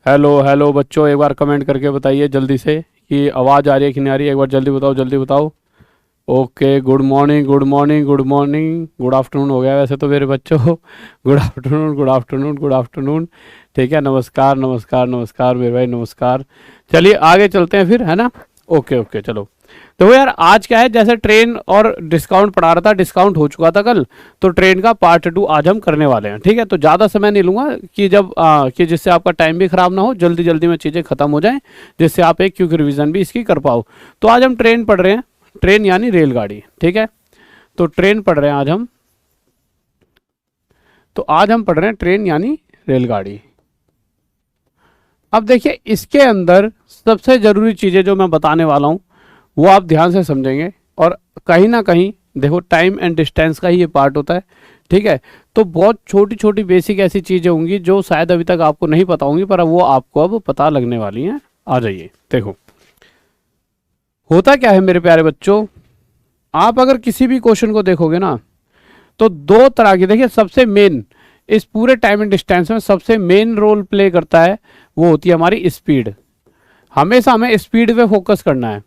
Hello hello बच्चों, एक बार comment करके बताइए जल्दी से कि आवाज़ आ रही है कि नहीं आ रही है। एक बार जल्दी बताओ, जल्दी बताओ। Okay, good morning good morning good morning, good afternoon हो गया वैसे तो मेरे बच्चों। Good afternoon good afternoon good afternoon. ठीक है, नमस्कार नमस्कार नमस्कार मेरे भाई, नमस्कार। चलिए आगे चलते हैं फिर, है ना। ओके ओके, चलो। तो यार आज क्या है, जैसे ट्रेन और डिस्काउंट पढ़ा रहा था, डिस्काउंट हो चुका था कल, तो ट्रेन का पार्ट 2 आज हम करने वाले हैं। ठीक है, तो ज़्यादा समय नहीं लूंगा कि कि जिससे आपका टाइम भी खराब ना हो, जल्दी जल्दी में चीज़ें खत्म हो जाएं, जिससे आप एक क्विक रिवीजन भी इसकी कर पाओ। तो आज हम ट्रेन पढ़ रहे हैं, ट्रेन यानी रेलगाड़ी। ठीक है, तो ट्रेन पढ़ रहे हैं आज हम। तो आज हम पढ़ रहे हैं ट्रेन यानी रेलगाड़ी। अब देखिए, इसके अंदर सबसे ज़रूरी चीज़ें जो मैं बताने वाला हूँ वो आप ध्यान से समझेंगे, और कहीं ना कहीं देखो टाइम एंड डिस्टेंस का ही ये पार्ट होता है। ठीक है, तो बहुत छोटी छोटी बेसिक ऐसी चीज़ें होंगी जो शायद अभी तक आपको नहीं पता होंगी, पर वो आपको अब पता लगने वाली हैं। आ जाइए, देखो होता क्या है मेरे प्यारे बच्चों। आप अगर किसी भी क्वेश्चन को देखोगे ना, तो दो तरह की, देखिए सबसे मेन इस पूरे टाइम एंड डिस्टेंस में सबसे मेन रोल प्ले करता है, वो होती है हमारी स्पीड। हमेशा हमें स्पीड पे फोकस करना है।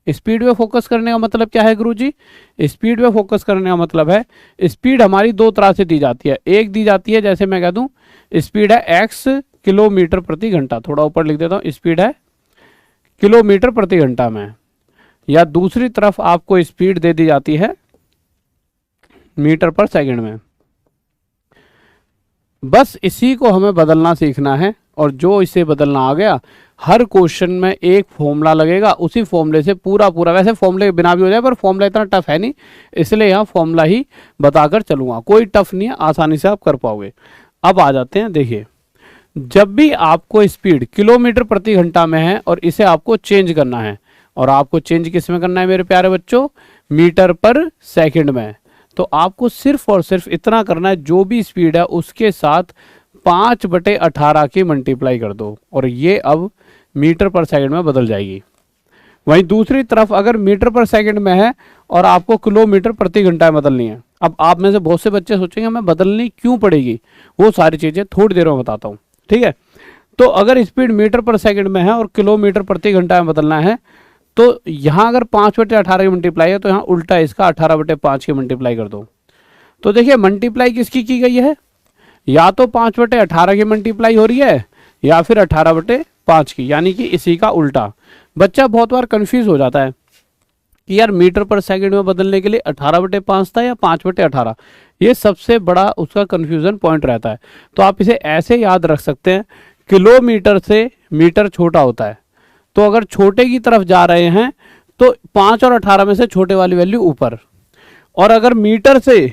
स्पीड पे फोकस करने का मतलब क्या है गुरुजी? स्पीड पे फोकस करने का मतलब है, स्पीड हमारी दो तरह से दी जाती है। एक दी जाती है, जैसे मैं कह दूं स्पीड है x किलोमीटर प्रति घंटा, थोड़ा ऊपर लिख देता हूं, स्पीड है किलोमीटर प्रति घंटा में। या दूसरी तरफ आपको स्पीड दे दी जाती है मीटर पर सेकंड में। बस इसी को हमें बदलना सीखना है, और जो इसे बदलना आ गया, हर क्वेश्चन में एक फॉर्मूला लगेगा, उसी फॉर्मूले से पूरा पूरा, वैसे फॉर्मूले के बिना भी हो जाए पर फॉर्मूला इतना टफ है नहीं, इसलिए यहाँ फॉर्मूला ही बताकर चलूंगा। कोई टफ नहीं है, आसानी से आप कर पाओगे। अब आ जाते हैं, देखिए जब भी आपको स्पीड किलोमीटर प्रति घंटा में है और इसे आपको चेंज करना है, और आपको चेंज किस में करना है मेरे प्यारे बच्चों? मीटर पर सेकंड में। तो आपको सिर्फ और सिर्फ इतना करना है, जो भी स्पीड है उसके साथ 5/18 की मल्टीप्लाई कर दो, और ये अब मीटर पर सेकंड में बदल जाएगी। वहीं दूसरी तरफ अगर मीटर पर सेकंड में है और आपको किलोमीटर प्रति घंटा में बदलनी है, अब आप में से बहुत से बच्चे सोचेंगे हमें बदलनी क्यों पड़ेगी, वो सारी चीज़ें थोड़ी देर में बताता हूँ। ठीक है, तो अगर स्पीड मीटर पर सेकंड में है और किलोमीटर प्रति घंटा में बदलना है, तो यहाँ अगर 5/18 की मल्टीप्लाई है, तो यहाँ उल्टा इसका 18/5 की मल्टीप्लाई कर दो। तो देखिए मल्टीप्लाई किसकी की गई है? या तो 5/18 की मल्टीप्लाई हो रही है, या फिर 18/5 की, यानी कि इसी का उल्टा। बच्चा बहुत बार कंफ्यूज हो जाता है कि यार मीटर पर सेकंड में बदलने के लिए 18/5 था या 5/18। ये सबसे बड़ा उसका कंफ्यूजन पॉइंट रहता है। तो आप इसे ऐसे याद रख सकते हैं, किलोमीटर से मीटर छोटा होता है, तो अगर छोटे की तरफ जा रहे हैं तो 5 और 18 में से छोटे वाली वैल्यू ऊपर, और अगर मीटर से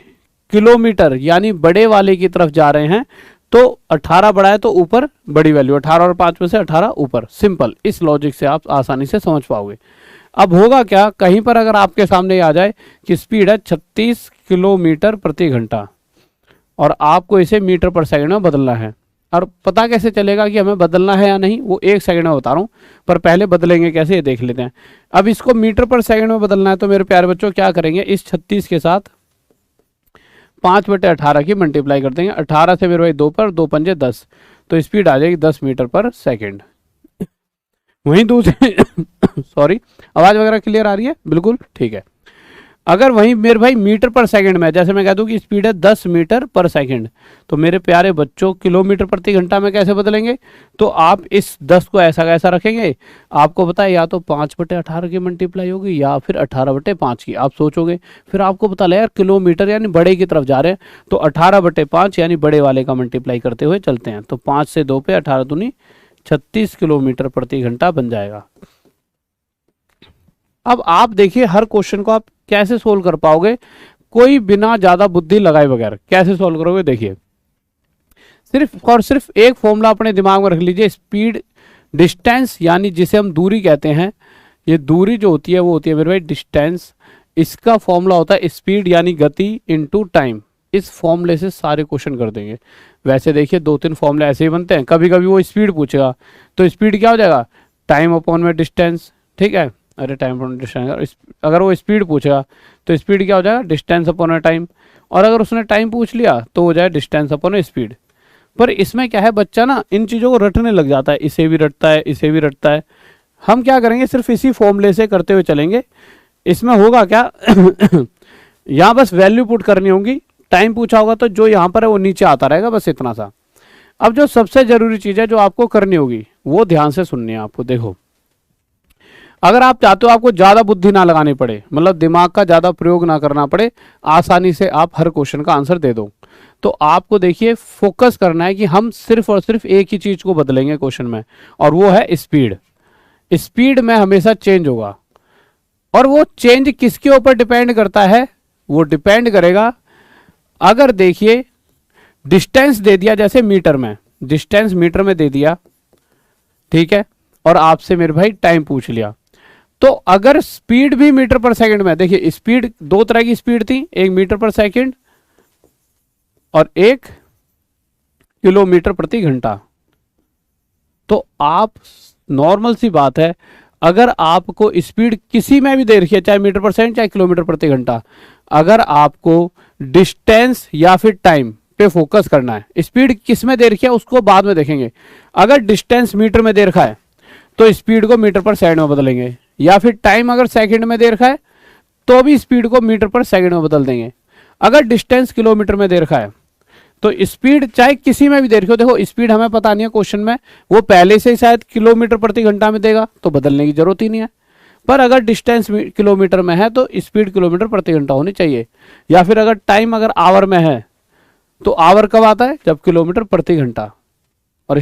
किलोमीटर यानी बड़े वाले की तरफ जा रहे हैं तो 18 बड़ा है तो ऊपर बड़ी वैल्यू, 18 और 5 में से 18 ऊपर। सिंपल, इस लॉजिक से आप आसानी से समझ पाओगे। अब होगा क्या, कहीं पर अगर आपके सामने आ जाए कि स्पीड है 36 किलोमीटर प्रति घंटा और आपको इसे मीटर पर सेकंड में बदलना है, और पता कैसे चलेगा कि हमें बदलना है या नहीं, वो एक सेकंड में बता रहा हूँ, पर पहले बदलेंगे कैसे ये देख लेते हैं। अब इसको मीटर पर सेकंड में बदलना है, तो मेरे प्यारे बच्चों क्या करेंगे, इस 36 के साथ 5/18 की मल्टीप्लाई कर देंगे। 18 से मेरे भाई 2 पर 2 पंजे 10, तो स्पीड आ जाएगी 10 मीटर पर सेकंड। वहीं दूसरी सॉरी, आवाज़ वगैरह क्लियर आ रही है? बिल्कुल ठीक है। अगर वहीं मेरे भाई मीटर पर सेकंड में, जैसे मैं कह दूं कि स्पीड है 10 मीटर पर सेकंड, तो मेरे प्यारे बच्चों किलोमीटर प्रति घंटा में कैसे बदलेंगे? तो आप इस 10 को ऐसा कैसा रखेंगे, आपको पता है या तो 5/18 की मल्टीप्लाई होगी या फिर 18/5 की। आप सोचोगे, फिर आपको पता लगा यार किलोमीटर यानी बड़े की तरफ जा रहे हैं, तो 18/5 यानी बड़े वाले का मल्टीप्लाई करते हुए चलते हैं, तो 5 से 2 पे 18 दूनी 36 किलोमीटर प्रति घंटा बन जाएगा। अब आप देखिए हर क्वेश्चन को आप कैसे सोल्व कर पाओगे, कोई बिना ज्यादा बुद्धि लगाए बगैर कैसे सोल्व करोगे? देखिए सिर्फ और सिर्फ एक फॉर्मूला अपने दिमाग में रख लीजिए, स्पीड डिस्टेंस यानी जिसे हम दूरी कहते हैं, ये दूरी जो होती है वो होती है मेरे भाई डिस्टेंस। इसका फॉर्मूला होता है स्पीड यानी गति इनटू टाइम। इस फॉर्मूले से सारे क्वेश्चन कर देंगे। वैसे देखिए 2-3 फॉर्मूले ऐसे ही बनते हैं, कभी कभी वो स्पीड पूछेगा तो स्पीड क्या हो जाएगा, टाइम अपॉन में डिस्टेंस। ठीक है, अरे टाइम अपॉन डिस्टेंस, अगर वो स्पीड पूछेगा तो स्पीड क्या हो जाएगा, डिस्टेंस अपॉन टाइम। और अगर उसने टाइम पूछ लिया तो हो जाए डिस्टेंस अपॉन स्पीड। पर इसमें क्या है, बच्चा ना इन चीज़ों को रटने लग जाता है, इसे भी रटता है, इसे भी रटता है। हम क्या करेंगे, सिर्फ इसी फॉर्मूले से करते हुए चलेंगे। इसमें होगा क्या यहाँ बस वैल्यू पुट करनी होगी, टाइम पूछा होगा तो जो यहाँ पर है वो नीचे आता रहेगा, बस इतना सा। अब जो सबसे जरूरी चीज़ है जो आपको करनी होगी वो ध्यान से सुननी है आपको। देखो, अगर आप चाहते हो आपको ज़्यादा बुद्धि ना लगानी पड़े, मतलब दिमाग का ज़्यादा प्रयोग ना करना पड़े, आसानी से आप हर क्वेश्चन का आंसर दे दो, तो आपको देखिए फोकस करना है कि हम सिर्फ और सिर्फ एक ही चीज़ को बदलेंगे क्वेश्चन में, और वो है स्पीड। स्पीड में हमेशा चेंज होगा, और वो चेंज किसके ऊपर डिपेंड करता है, वो डिपेंड करेगा, अगर देखिए डिस्टेंस दे दिया, जैसे मीटर में, डिस्टेंस मीटर में दे दिया, ठीक है, और आपसे मेरे भाई टाइम पूछ लिया, तो अगर स्पीड भी मीटर पर सेकंड में, देखिए स्पीड दो तरह की स्पीड थी, एक मीटर पर सेकंड और एक किलोमीटर प्रति घंटा। तो आप, नॉर्मल सी बात है, अगर आपको स्पीड किसी में भी दे रखी है, चाहे मीटर पर सेकंड चाहे किलोमीटर प्रति घंटा, अगर आपको डिस्टेंस या फिर टाइम पे फोकस करना है, स्पीड किस में दे रखी है उसको बाद में देखेंगे। अगर डिस्टेंस मीटर में दे रखा है तो स्पीड को मीटर पर सेकंड में बदलेंगे, या फिर टाइम अगर सेकंड में दे रखा है तो भी स्पीड को मीटर पर सेकंड में बदल देंगे। अगर डिस्टेंस किलोमीटर में दे रखा है तो स्पीड चाहे किसी में भी दे रखी हो, देखो स्पीड हमें पता नहीं है क्वेश्चन में, वो पहले से ही शायद किलोमीटर प्रति घंटा में देगा तो बदलने की जरूरत ही नहीं है। पर अगर डिस्टेंस किलोमीटर में है तो स्पीड किलोमीटर प्रति घंटा होनी चाहिए, या फिर अगर टाइम अगर आवर में है तो आवर कब आता है, जब किलोमीटर प्रति घंटा, और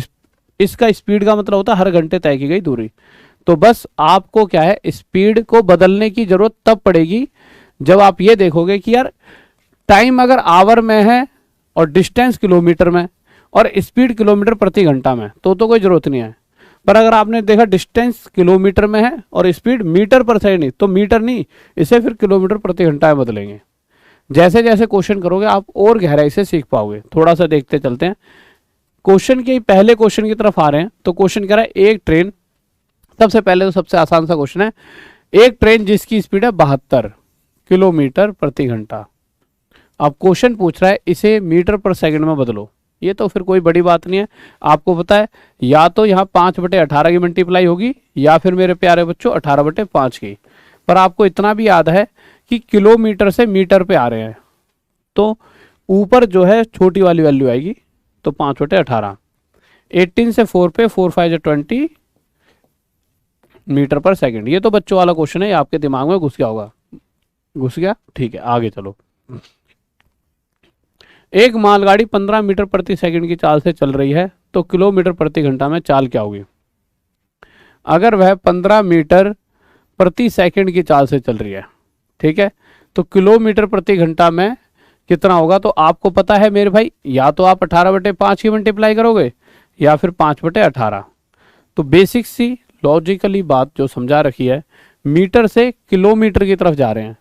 इसका स्पीड का मतलब होता है हर घंटे तय की गई दूरी। तो बस आपको क्या है, स्पीड को बदलने की जरूरत तब पड़ेगी जब आप ये देखोगे कि यार टाइम अगर आवर में है और डिस्टेंस किलोमीटर में और स्पीड किलोमीटर प्रति घंटा में, तो कोई जरूरत नहीं है। पर अगर आपने देखा डिस्टेंस किलोमीटर में है और स्पीड मीटर पर सेकंड, तो मीटर नहीं, इसे फिर किलोमीटर प्रति घंटा में बदलेंगे। जैसे जैसे क्वेश्चन करोगे आप और गहराई से सीख पाओगे। थोड़ा सा देखते चलते हैं, क्वेश्चन के पहले क्वेश्चन की तरफ आ रहे हैं। तो क्वेश्चन कह रहा है एक ट्रेन, सबसे पहले तो सबसे आसान सा क्वेश्चन है, एक ट्रेन जिसकी स्पीड है 72 किलोमीटर प्रति घंटा। अब क्वेश्चन पूछ रहा है इसे मीटर पर सेकंड में बदलो। ये तो फिर कोई बड़ी बात नहीं है, आपको पता है या तो यहाँ 5/18 की मल्टीप्लाई होगी, या फिर मेरे प्यारे बच्चों 18/5 की। पर आपको इतना भी याद है कि किलोमीटर से मीटर पे आ रहे हैं, तो ऊपर जो है छोटी वाली वैल्यू आएगी, तो 5/18। 18 से 4 पे 4 5 20 मीटर पर सेकंड। ये तो बच्चों वाला क्वेश्चन है, आपके दिमाग में घुस गया होगा, घुस गया, ठीक है आगे चलो। एक मालगाड़ी 15 मीटर प्रति सेकंड की चाल से चल रही है, तो किलोमीटर प्रति घंटा में चाल क्या होगी। अगर वह 15 मीटर प्रति सेकंड की चाल से चल रही है, ठीक है, तो किलोमीटर प्रति घंटा में कितना होगा। तो आपको पता है मेरे भाई, या तो आप 18/5 की मल्टीप्लाई करोगे या फिर 5/18। तो बेसिक सी लॉजिकली बात जो समझा रखी है, मीटर से किलोमीटर की तरफ जा रहे हैं,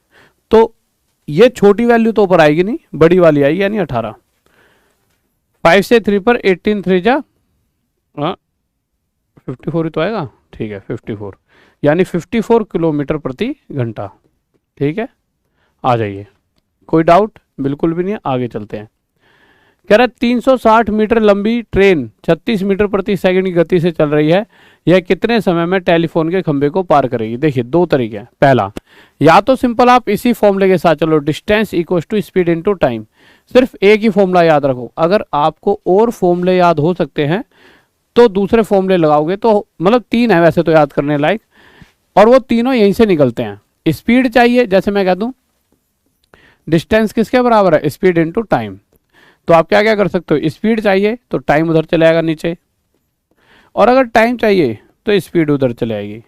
तो ये छोटी वैल्यू तो ऊपर आएगी नहीं, बड़ी वाली आएगी, यानी 18। 5 से 3 पर 18 3 जा 54 ही तो आएगा, ठीक है 54, यानी 54 किलोमीटर प्रति घंटा। ठीक है, आ जाइए, कोई डाउट बिल्कुल भी नहीं है, आगे चलते हैं। कह रहा है 360 मीटर लंबी ट्रेन 36 मीटर प्रति सेकंड की गति से चल रही है, यह कितने समय में टेलीफोन के खंभे को पार करेगी। देखिए दो तरीके हैं, पहला या तो सिंपल आप इसी फॉर्मूले के साथ चलो, distance equals to speed into time, सिर्फ एक ही फॉर्मूला याद रखो। अगर आपको और फॉर्मूले याद हो सकते हैं तो दूसरे फॉर्मूले लगाओगे, तो मतलब 3 है वैसे तो याद करने लायक, और वो तीनों यहीं से निकलते हैं। स्पीड चाहिए, जैसे मैं कह दूं डिस्टेंस किसके बराबर है, स्पीड इनटू टाइम, तो आप क्या क्या कर सकते हो, स्पीड चाहिए तो टाइम उधर चले आएगा नीचे, और अगर टाइम चाहिए तो स्पीड उधर चले आएगी।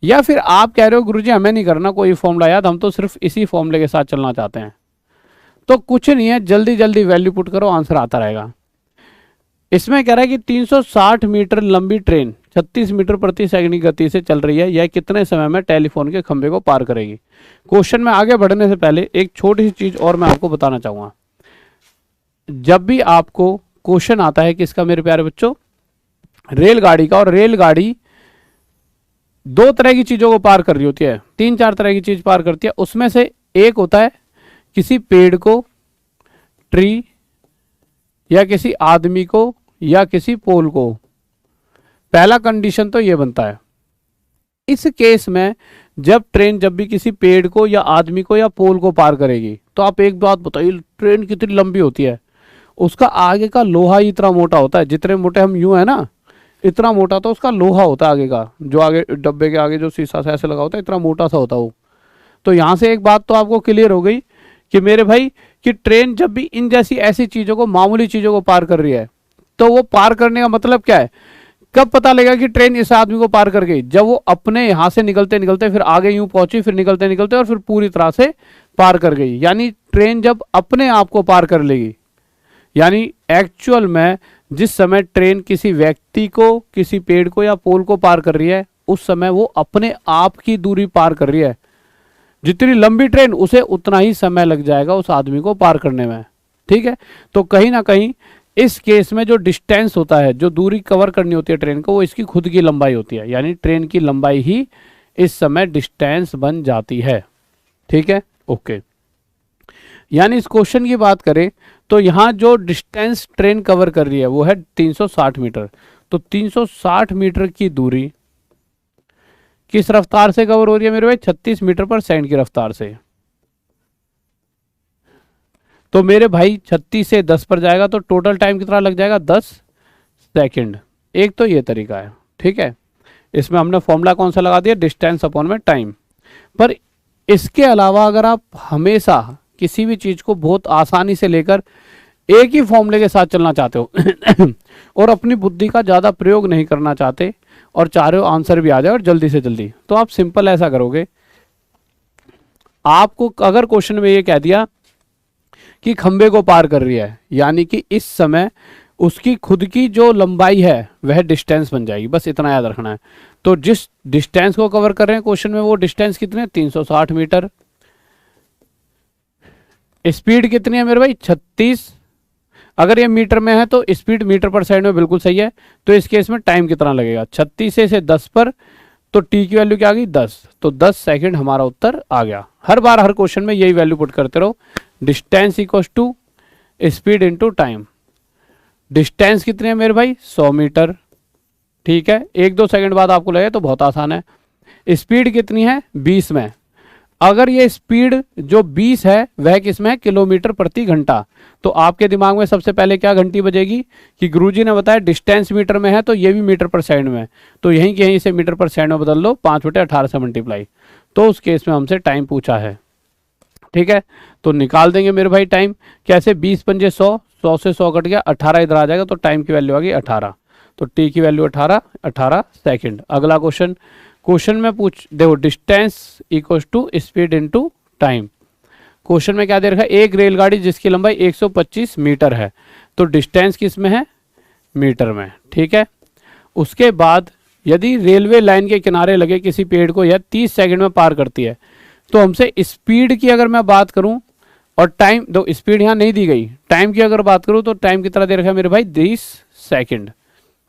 या फिर आप कह रहे हो गुरुजी हमें नहीं करना कोई फॉर्मूला याद, हम तो सिर्फ इसी फॉर्मूले के साथ चलना चाहते हैं, तो कुछ नहीं है, जल्दी जल्दी वैल्यू पुट करो, आंसर आता रहेगा। इसमें कह रहा है कि 360 मीटर लंबी ट्रेन 36 मीटर प्रति सेकंड की गति से चल रही है, यह कितने समय में टेलीफोन के खंभे को पार करेगी। क्वेश्चन में आगे बढ़ने से पहले एक छोटी सी चीज और मैं आपको बताना चाहूंगा। जब भी आपको क्वेश्चन आता है किसका मेरे प्यारे बच्चों, रेलगाड़ी का, और रेलगाड़ी 2 तरह की चीजों को पार कर रही होती है, 3-4 तरह की चीज पार करती है, उसमें से एक होता है किसी पेड़ को, ट्री, या किसी आदमी को या किसी पोल को। पहला कंडीशन तो ये बनता है। इस केस में जब ट्रेन जब भी किसी पेड़ को या आदमी को या पोल को पार करेगी, तो आप एक बात बताइए, ट्रेन कितनी लंबी होती है, उसका आगे का लोहा ही इतना मोटा होता है, जितने मोटे हम यूं है ना, इतना मोटा तो उसका लोहा होता है आगे का, जो आगे डब्बे के आगे जो शीशा सा ऐसे लगा होता है, इतना मोटा सा होता है वो। तो यहाँ से एक बात तो आपको क्लियर हो गई कि मेरे भाई कि ट्रेन जब भी इन जैसी ऐसी चीज़ों को, मामूली चीज़ों को पार कर रही है, तो वो पार करने का मतलब क्या है, कब पता लगेगा कि ट्रेन इस आदमी को पार कर गई, जब वो अपने यहाँ से निकलते निकलते फिर आगे यूं पहुंची, फिर निकलते निकलते और फिर पूरी तरह से पार कर गई। यानी ट्रेन जब अपने आप को पार कर लेगी, यानी एक्चुअल में जिस समय ट्रेन किसी व्यक्ति को, किसी पेड़ को या पोल को पार कर रही है, उस समय वो अपने आप की दूरी पार कर रही है। जितनी लंबी ट्रेन, उसे उतना ही समय लग जाएगा उस आदमी को पार करने में। ठीक है, तो कहीं ना कहीं इस केस में जो डिस्टेंस होता है, जो दूरी कवर करनी होती है ट्रेन को, वो इसकी खुद की लंबाई होती है। यानी ट्रेन की लंबाई ही इस समय डिस्टेंस बन जाती है। ठीक है, ओके। यानी इस क्वेश्चन की बात करें तो यहाँ जो डिस्टेंस ट्रेन कवर कर रही है वो है 360 मीटर। तो 360 मीटर की दूरी किस रफ्तार से कवर हो रही है मेरे भाई, 36 मीटर पर सेकंड की रफ्तार से। तो मेरे भाई 36 से 10 पर जाएगा तो टोटल टाइम कितना लग जाएगा, 10 सेकंड। एक तो ये तरीका है। ठीक है, इसमें हमने फॉर्मूला कौन सा लगा दिया, डिस्टेंस अपॉन में टाइम। पर इसके अलावा अगर आप हमेशा किसी भी चीज़ को बहुत आसानी से लेकर एक ही फॉर्मूले के साथ चलना चाहते हो और अपनी बुद्धि का ज़्यादा प्रयोग नहीं करना चाहते और चाह रहे हो आंसर भी आ जाए और जल्दी से जल्दी, तो आप सिंपल ऐसा करोगे। आपको अगर क्वेश्चन में ये कह दिया कि खंबे को पार कर रही है, यानी कि इस समय उसकी खुद की जो लंबाई है वह डिस्टेंस बन जाएगी, बस इतना याद रखना है। तो जिस डिस्टेंस को कवर कर रहे हैं क्वेश्चन में, वो डिस्टेंस कितने है, 360 मीटर। स्पीड कितनी है मेरे भाई, 36। अगर ये मीटर में है तो स्पीड मीटर पर सेकंड में बिल्कुल सही है। तो इस केस में टाइम कितना लगेगा, 36 से 10 पर, तो टी की वैल्यू क्या आ गई, 10। तो 10 सेकंड हमारा उत्तर आ गया। हर बार हर क्वेश्चन में यही वैल्यू पुट करते रहो, distance equal to speed into time. Distance कितनी है मेरे भाई, 100 मीटर। ठीक है, 1-2 सेकंड बाद आपको लगे तो बहुत आसान है। स्पीड कितनी है, 20 में। अगर ये स्पीड जो 20 है वह किसमें है, किलोमीटर प्रति घंटा। तो आपके दिमाग में सबसे पहले क्या घंटी बजेगी कि गुरुजी ने बताया डिस्टेंस मीटर में है तो ये भी मीटर पर सेकंड में है, तो यहीं के यहीं से मीटर पर सेकंड में बदल लो, 5/18 से मल्टीप्लाई। तो उस केस में हमसे टाइम पूछा है। ठीक है, तो निकाल देंगे मेरे भाई टाइम कैसे, 20 पंजे 100, 100 से 100 कट गया, 18 इधर आ जाएगा, तो टाइम की वैल्यू आ गई 18। तो टी की वैल्यू 18 सेकंड। अगला क्वेश्चन में पूछ देखो, distance equals to speed into time. Question में क्या दे रखा है, एक रेलगाड़ी जिसकी लंबाई 125 मीटर है, तो डिस्टेंस किस में है, मीटर में। ठीक है, उसके बाद यदि रेलवे लाइन के किनारे लगे किसी पेड़ को यह 30 सेकंड में पार करती है, तो हमसे स्पीड की अगर मैं बात करूं और टाइम, दो स्पीड यहाँ नहीं दी गई, टाइम की अगर बात करूं तो टाइम कितना दे रखा है मेरे भाई, 20 सेकंड।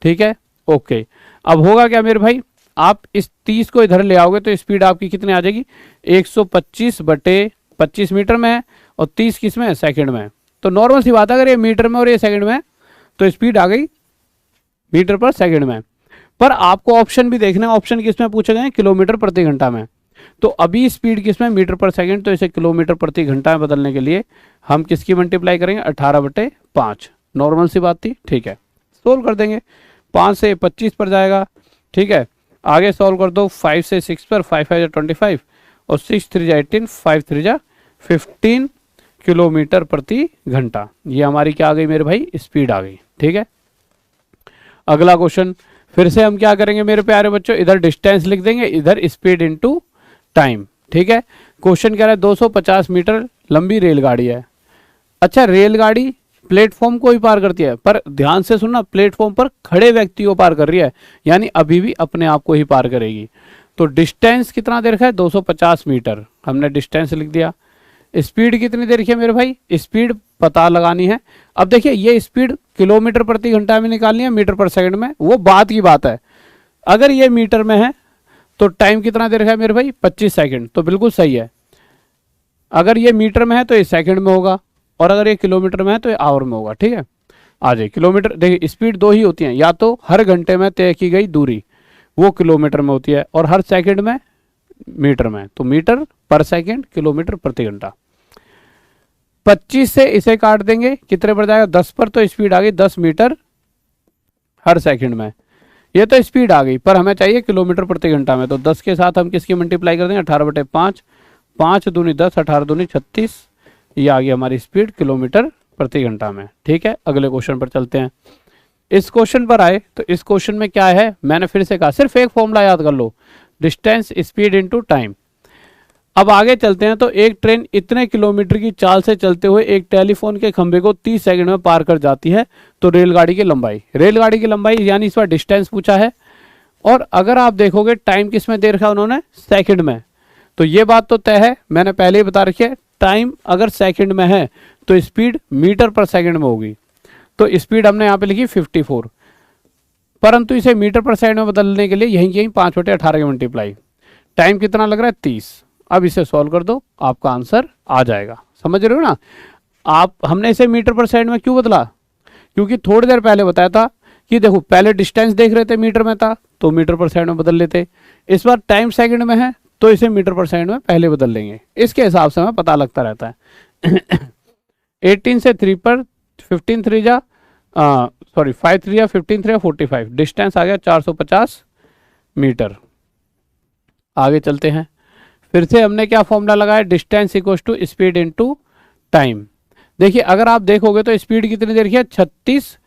ठीक है, ओके। अब होगा क्या मेरे भाई, आप इस 30 को इधर ले आओगे तो स्पीड आपकी कितनी आ जाएगी, 125/25 मीटर में है और 30 किस में है, सेकंड में। तो नॉर्मल सी बात है, अगर ये मीटर में और ये सेकंड में तो स्पीड आ गई मीटर पर सेकंड में। पर आपको ऑप्शन भी देखना है, ऑप्शन किस में पूछे गए हैं, किलोमीटर प्रति घंटा में। तो अभी स्पीड किस में, मीटर पर सेकंड, तो इसे किलोमीटर प्रति घंटा में बदलने के लिए हम किसकी मल्टीप्लाई करेंगे, 18/5। नॉर्मल सी बात थी। ठीक है, सोल्व कर देंगे, 5 से 25 पर जाएगा। ठीक है, आगे सॉल्व कर दो, 5 से 6 पर, 5 5 25 और 6 3 18, 5 3 15 किलोमीटर प्रति घंटा। ये हमारी क्या आ गई मेरे भाई, स्पीड आ गई। ठीक है, अगला क्वेश्चन फिर से हम क्या करेंगे मेरे प्यारे बच्चों, इधर डिस्टेंस लिख देंगे, इधर स्पीड इनटू टाइम। ठीक है, क्वेश्चन कह रहा है 250 मीटर लंबी रेलगाड़ी है। अच्छा, रेलगाड़ी प्लेटफॉर्म को ही पार करती है, पर ध्यान से सुनना, प्लेटफॉर्म पर खड़े व्यक्ति को पार कर रही है, यानी अभी भी अपने आप को ही पार करेगी। तो डिस्टेंस कितना दे रखा है, 250 मीटर, हमने डिस्टेंस लिख दिया। स्पीड कितनी दे रखी है मेरे भाई, स्पीड पता लगानी है। अब देखिए, ये स्पीड किलोमीटर प्रति घंटा में निकालनी है, मीटर पर सेकंड में, वो बात की बात है। अगर ये मीटर में है तो टाइम कितना दे रखा है मेरे भाई, 25 सेकंड, तो बिल्कुल सही है। अगर ये मीटर में है तो ये सेकंड में होगा, और अगर ये किलोमीटर में है तो ये आवर में होगा। ठीक है, आ जाए। किलोमीटर, देखिए स्पीड दो ही होती हैं, या तो हर घंटे में तय की गई दूरी वो किलोमीटर में होती है, और हर सेकंड में मीटर में, तो मीटर पर सेकंड, किलोमीटर प्रति घंटा। 25 से इसे काट देंगे, कितने पर जाएगा 10 पर, तो स्पीड आ गई 10 मीटर हर सेकंड में। ये तो स्पीड आ गई, पर हमें चाहिए किलोमीटर प्रति घंटा में, तो 10 के साथ हम किसकी मल्टीप्लाई कर देंगे 18/5, 5 दूनी 10, 18 दूनी 36, ये आ गई हमारी स्पीड किलोमीटर प्रति घंटा में। ठीक है, अगले क्वेश्चन पर चलते हैं। इस क्वेश्चन पर आए तो इस क्वेश्चन में क्या है, मैंने फिर से कहा सिर्फ एक फॉर्मूला याद कर लो, डिस्टेंस स्पीड इनटू टाइम। अब आगे चलते हैं, तो एक ट्रेन इतने किलोमीटर की चाल से चलते हुए एक टेलीफोन के खंभे को 30 सेकंड में पार कर जाती है, तो रेलगाड़ी की लंबाई यानी इस बार डिस्टेंस पूछा है। और अगर आप देखोगे टाइम किस में दे रखा उन्होंने, सेकंड में, तो ये बात तो तय है, मैंने पहले ही बता रखी है, टाइम अगर सेकंड में है तो स्पीड मीटर पर सेकंड में होगी। तो स्पीड हमने यहाँ पे लिखी 54, परंतु इसे मीटर पर सेकंड में बदलने के लिए यहीं 5/18 की मल्टीप्लाई, टाइम कितना लग रहा है 30। अब इसे सॉल्व कर दो, आपका आंसर आ जाएगा। समझ रहे हो ना आप, हमने इसे मीटर पर सेकंड में क्यों बदला, क्योंकि थोड़ी देर पहले बताया था कि देखो पहले डिस्टेंस देख रहे थे मीटर में था तो मीटर पर सेकंड में बदल लेते, इस बार टाइम सेकंड में है तो इसे मीटर पर सेकंड में पहले बदल लेंगे। इसके हिसाब से हमें पता लगता रहता है। 18 से 3 पर 15 3 जा 5 3 या 15 3 45, डिस्टेंस आ गया 450 मीटर। आगे चलते हैं, फिर से हमने क्या फॉर्मूला लगाया, distance equal to speed into time. देखिए अगर आप देखोगे तो स्पीड कितनी देर की है 36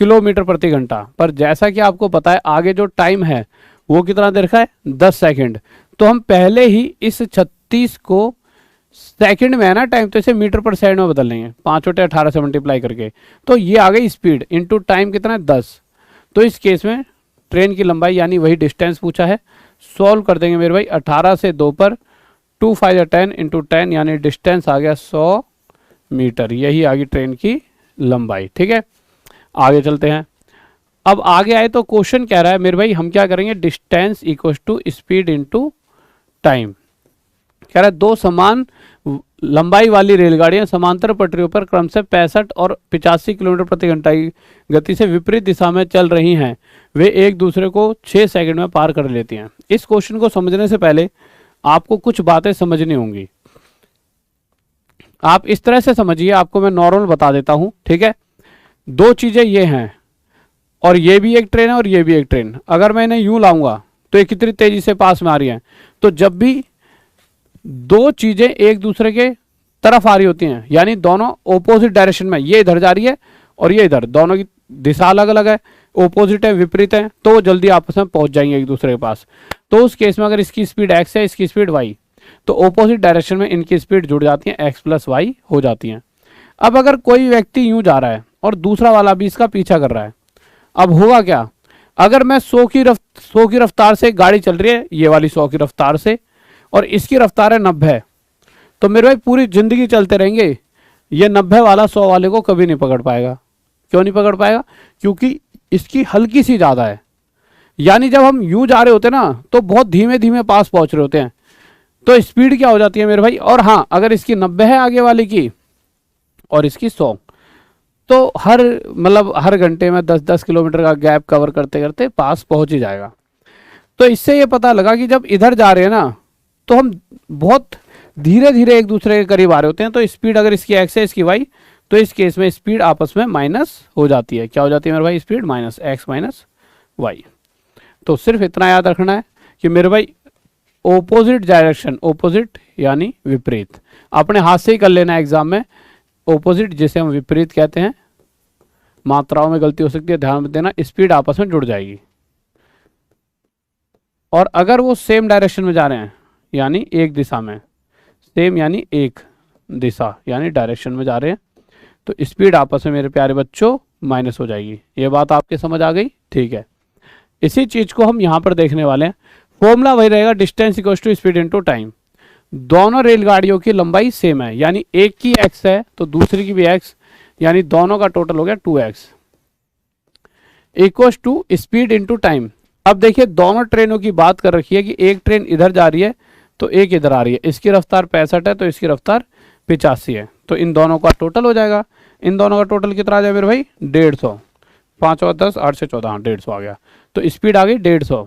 किलोमीटर प्रति घंटा, पर जैसा कि आपको पता है आगे जो टाइम है वो कितना देर का है 10 सेकंड, तो हम पहले ही इस 36 को सेकंड में है ना टाइम, तो इसे मीटर पर सेकंड में बदल लेंगे 5/18 से मल्टीप्लाई करके, तो ये आ गई स्पीड इनटू टाइम कितना है 10। तो इस केस में ट्रेन की लंबाई यानी वही डिस्टेंस पूछा है, सॉल्व कर देंगे मेरे भाई। 18 से 2 पर 2 5 10 इंटू 10 यानी डिस्टेंस आ गया 100 मीटर, यही आ गई ट्रेन की लंबाई। ठीक है, आगे चलते हैं। अब आगे आए तो क्वेश्चन कह रहा है मेरे भाई हम क्या करेंगे, distance equal to speed into time. कह रहा है दो समान लंबाई वाली रेलगाड़ियां समांतर पटरियों पर क्रमशः 65 और 85 किलोमीटर प्रति घंटा की गति से विपरीत दिशा में चल रही हैं, वे एक दूसरे को 6 सेकंड में पार कर लेती हैं। इस क्वेश्चन को समझने से पहले आपको कुछ बातें समझनी होंगी। आप इस तरह से समझिए, आपको मैं नॉर्मल बता देता हूं। ठीक है, दो चीजें ये हैं और ये भी एक ट्रेन है और ये भी एक ट्रेन, अगर मैं इन्हें यूं लाऊंगा तो ये कितनी तेजी से पास में आ रही हैं, तो जब भी दो चीजें एक दूसरे के तरफ आ रही होती हैं यानी दोनों ऑपोजिट डायरेक्शन में, ये इधर जा रही है और ये इधर, दोनों की दिशा अलग अलग है, ऑपोजिट है, विपरीत है, तो वो जल्दी आपस में पहुंच जाएंगे एक दूसरे के पास। तो उस केस में अगर इसकी स्पीड x है इसकी स्पीड y, तो ऑपोजिट डायरेक्शन में इनकी स्पीड जुड़ जाती है, x + y हो जाती है। अब अगर कोई व्यक्ति यूं जा रहा है और दूसरा वाला भी इसका पीछा कर रहा है, अब होगा क्या, अगर मैं 100 की रफ्तार से गाड़ी चल रही है, ये वाली 100 की रफ्तार से, और इसकी रफ्तार है 90, तो मेरे भाई पूरी जिंदगी चलते रहेंगे, ये 90 वाला 100 वाले को कभी नहीं पकड़ पाएगा। क्यों नहीं पकड़ पाएगा, क्योंकि इसकी हल्की सी ज़्यादा है। यानी जब हम यूं जा रहे होते हैं ना तो बहुत धीमे धीमे पास पहुंच रहे होते हैं, तो स्पीड क्या हो जाती है मेरे भाई। और हाँ, अगर इसकी 90 है आगे वाले की और इसकी 100, तो हर घंटे में 10-10 किलोमीटर का गैप कवर करते करते पास पहुंच ही जाएगा। तो इससे ये पता लगा कि जब इधर जा रहे हैं ना तो हम बहुत धीरे धीरे एक दूसरे के करीब आ रहे होते हैं, तो स्पीड अगर इसकी x है इसकी y, तो इस केस में स्पीड आपस में माइनस हो जाती है। क्या हो जाती है मेरे भाई, स्पीड माइनस x - y। तो सिर्फ इतना याद रखना है कि मेरे भाई ऑपोजिट डायरेक्शन, ऑपोजिट यानी विपरीत, अपने हाथ से ही कर लेना एग्जाम में। ऑपोजिट जिसे हम विपरीत कहते हैं, मात्राओं में गलती हो सकती है, ध्यान में देना, स्पीड आपस में जुड़ जाएगी। और अगर वो सेम डायरेक्शन में जा रहे हैं यानी एक दिशा में, सेम यानी एक दिशा यानी डायरेक्शन में जा रहे हैं, तो स्पीड आपस में मेरे प्यारे बच्चों माइनस हो जाएगी। ये बात आपके समझ आ गई, ठीक है। इसी चीज को हम यहां पर देखने वाले हैं। फॉर्मूला वही रहेगा, distance equal to speed into time. दोनों रेलगाड़ियों की लंबाई सेम है, यानी एक की x है तो दूसरी की भी x, यानी दोनों का टोटल हो गया 2x equal to speed into time. अब देखिए दोनों ट्रेनों की बात कर रखी है कि एक ट्रेन इधर जा रही है तो एक इधर आ रही है, इसकी रफ्तार 65 है तो इसकी रफ्तार 85 है, तो इन दोनों का टोटल हो जाएगा। इन दोनों का टोटल कितना आ जाए मेरे भाई 150, 5 और 10 8 से 14, हाँ 150 आ गया। तो स्पीड आ गई 150।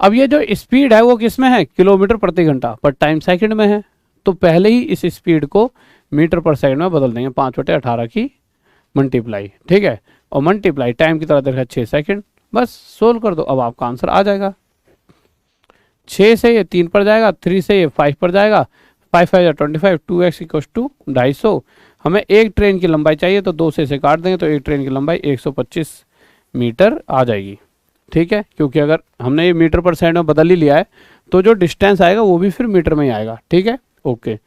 अब ये जो स्पीड है वो किस में है, किलोमीटर प्रति घंटा, पर टाइम सेकंड में है। तो पहले ही इस स्पीड को मीटर पर सेकंड में बदल देंगे, 5/18 की मल्टीप्लाई, ठीक है, और मल्टीप्लाई टाइम की तरह देखा 6 सेकंड, बस सोल्व कर दो, अब आपका आंसर आ जाएगा। 6 से ये 3 पर जाएगा, 3 से ये 5 पर जाएगा, 5 5 25, 2x इक्वल्स टू 250। हमें एक ट्रेन की लंबाई चाहिए तो 2 से इसे काट देंगे तो एक ट्रेन की लंबाई 125 मीटर आ जाएगी, ठीक है, क्योंकि अगर हमने ये मीटर पर सेकंड में बदल ही लिया है तो जो डिस्टेंस आएगा वो भी फिर मीटर में ही आएगा, ठीक है। ओके,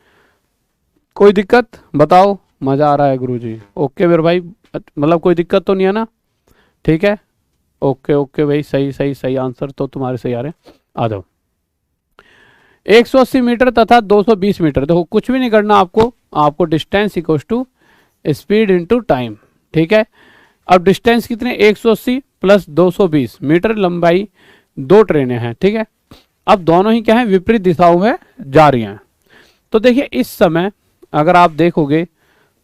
कोई दिक्कत बताओ, मज़ा आ रहा है गुरुजी? ओके मेरे भाई, मतलब कोई दिक्कत तो नहीं है ना? ठीक है, ओके ओके भाई, सही सही सही आंसर तो तुम्हारे सही आ रहे हैं। आ जाओ। 180 मीटर तथा 220 मीटर, देखो कुछ भी नहीं करना आपको, आपको distance equals to speed into time, ठीक है। अब डिस्टेंस कितने, 180 प्लस 220 मीटर लंबाई, दो ट्रेनें हैं, ठीक है। अब दोनों ही क्या है, विपरीत दिशाओं में जा रही हैं। तो देखिए इस समय अगर आप देखोगे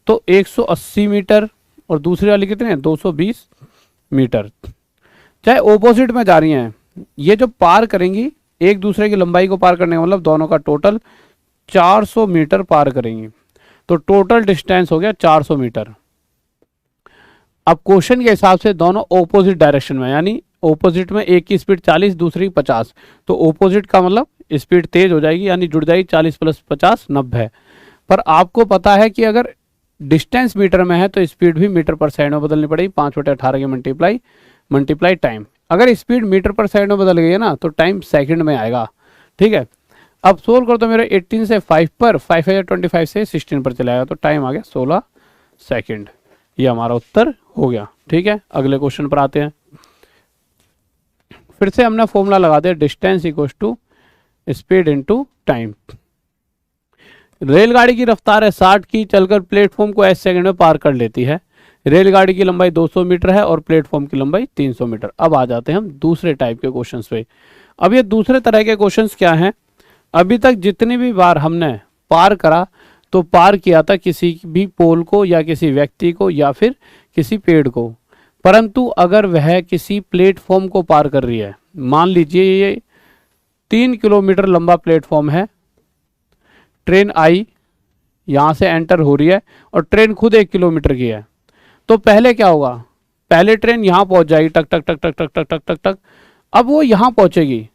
तो 180 मीटर और दूसरी वाली कितने हैं, 220 मीटर, चाहे ओपोजिट में जा रही हैं, ये जो पार करेंगी एक दूसरे की लंबाई को पार करने का मतलब दोनों का टोटल 400 मीटर पार करेंगी, तो टोटल डिस्टेंस हो गया 400 मीटर। अब क्वेश्चन के हिसाब से दोनों ओपोजिट डायरेक्शन में, यानी ओपोजिट में एक की स्पीड 40 दूसरी 50, तो ओपोजिट का मतलब स्पीड तेज हो जाएगी, यानी जुड़ जाएगी 40 प्लस 50 90। पर आपको पता है कि अगर डिस्टेंस मीटर में है तो स्पीड भी मीटर पर सेकंड में बदलनी पड़ेगी, 5/18 की मल्टीप्लाई टाइम। अगर स्पीड मीटर पर सेकंड में बदल गई है ना तो टाइम सेकंड में आएगा, ठीक है। अब सोल्व कर दो मेरे 18 से 5 पर, 5 है 25 से 16 पर चला गया, तो टाइम आ गया 16 सेकंड। ये हमारा उत्तर हो गया, ठीक है। अगले क्वेश्चन पर आते हैं। फिर से हमने फॉर्मूला लगा दिया, distance equals to speed into time. रेलगाड़ी की रफ्तार है 60 की, चलकर प्लेटफॉर्म को 8 सेकंड में पार कर लेती है। रेलगाड़ी की लंबाई 200 मीटर है और प्लेटफॉर्म की लंबाई 300 मीटर। अब आ जाते हैं हम दूसरे टाइप के क्वेश्चंस पे। अब ये दूसरे तरह के क्वेश्चंस क्या हैं, अभी तक जितनी भी बार हमने पार करा तो पार किया था किसी भी पोल को या किसी व्यक्ति को या फिर किसी पेड़ को, परंतु अगर वह किसी प्लेटफॉर्म को पार कर रही है, मान लीजिए ये 3 किलोमीटर लंबा प्लेटफॉर्म है, ट्रेन आई यहाँ से एंटर हो रही है और ट्रेन खुद 1 किलोमीटर की है, तो पहले क्या होगा, पहले ट्रेन यहाँ पहुँच जाएगी, टक टक टक टक टक टक टक टक टक। अब वो यहाँ पहुँचेगी,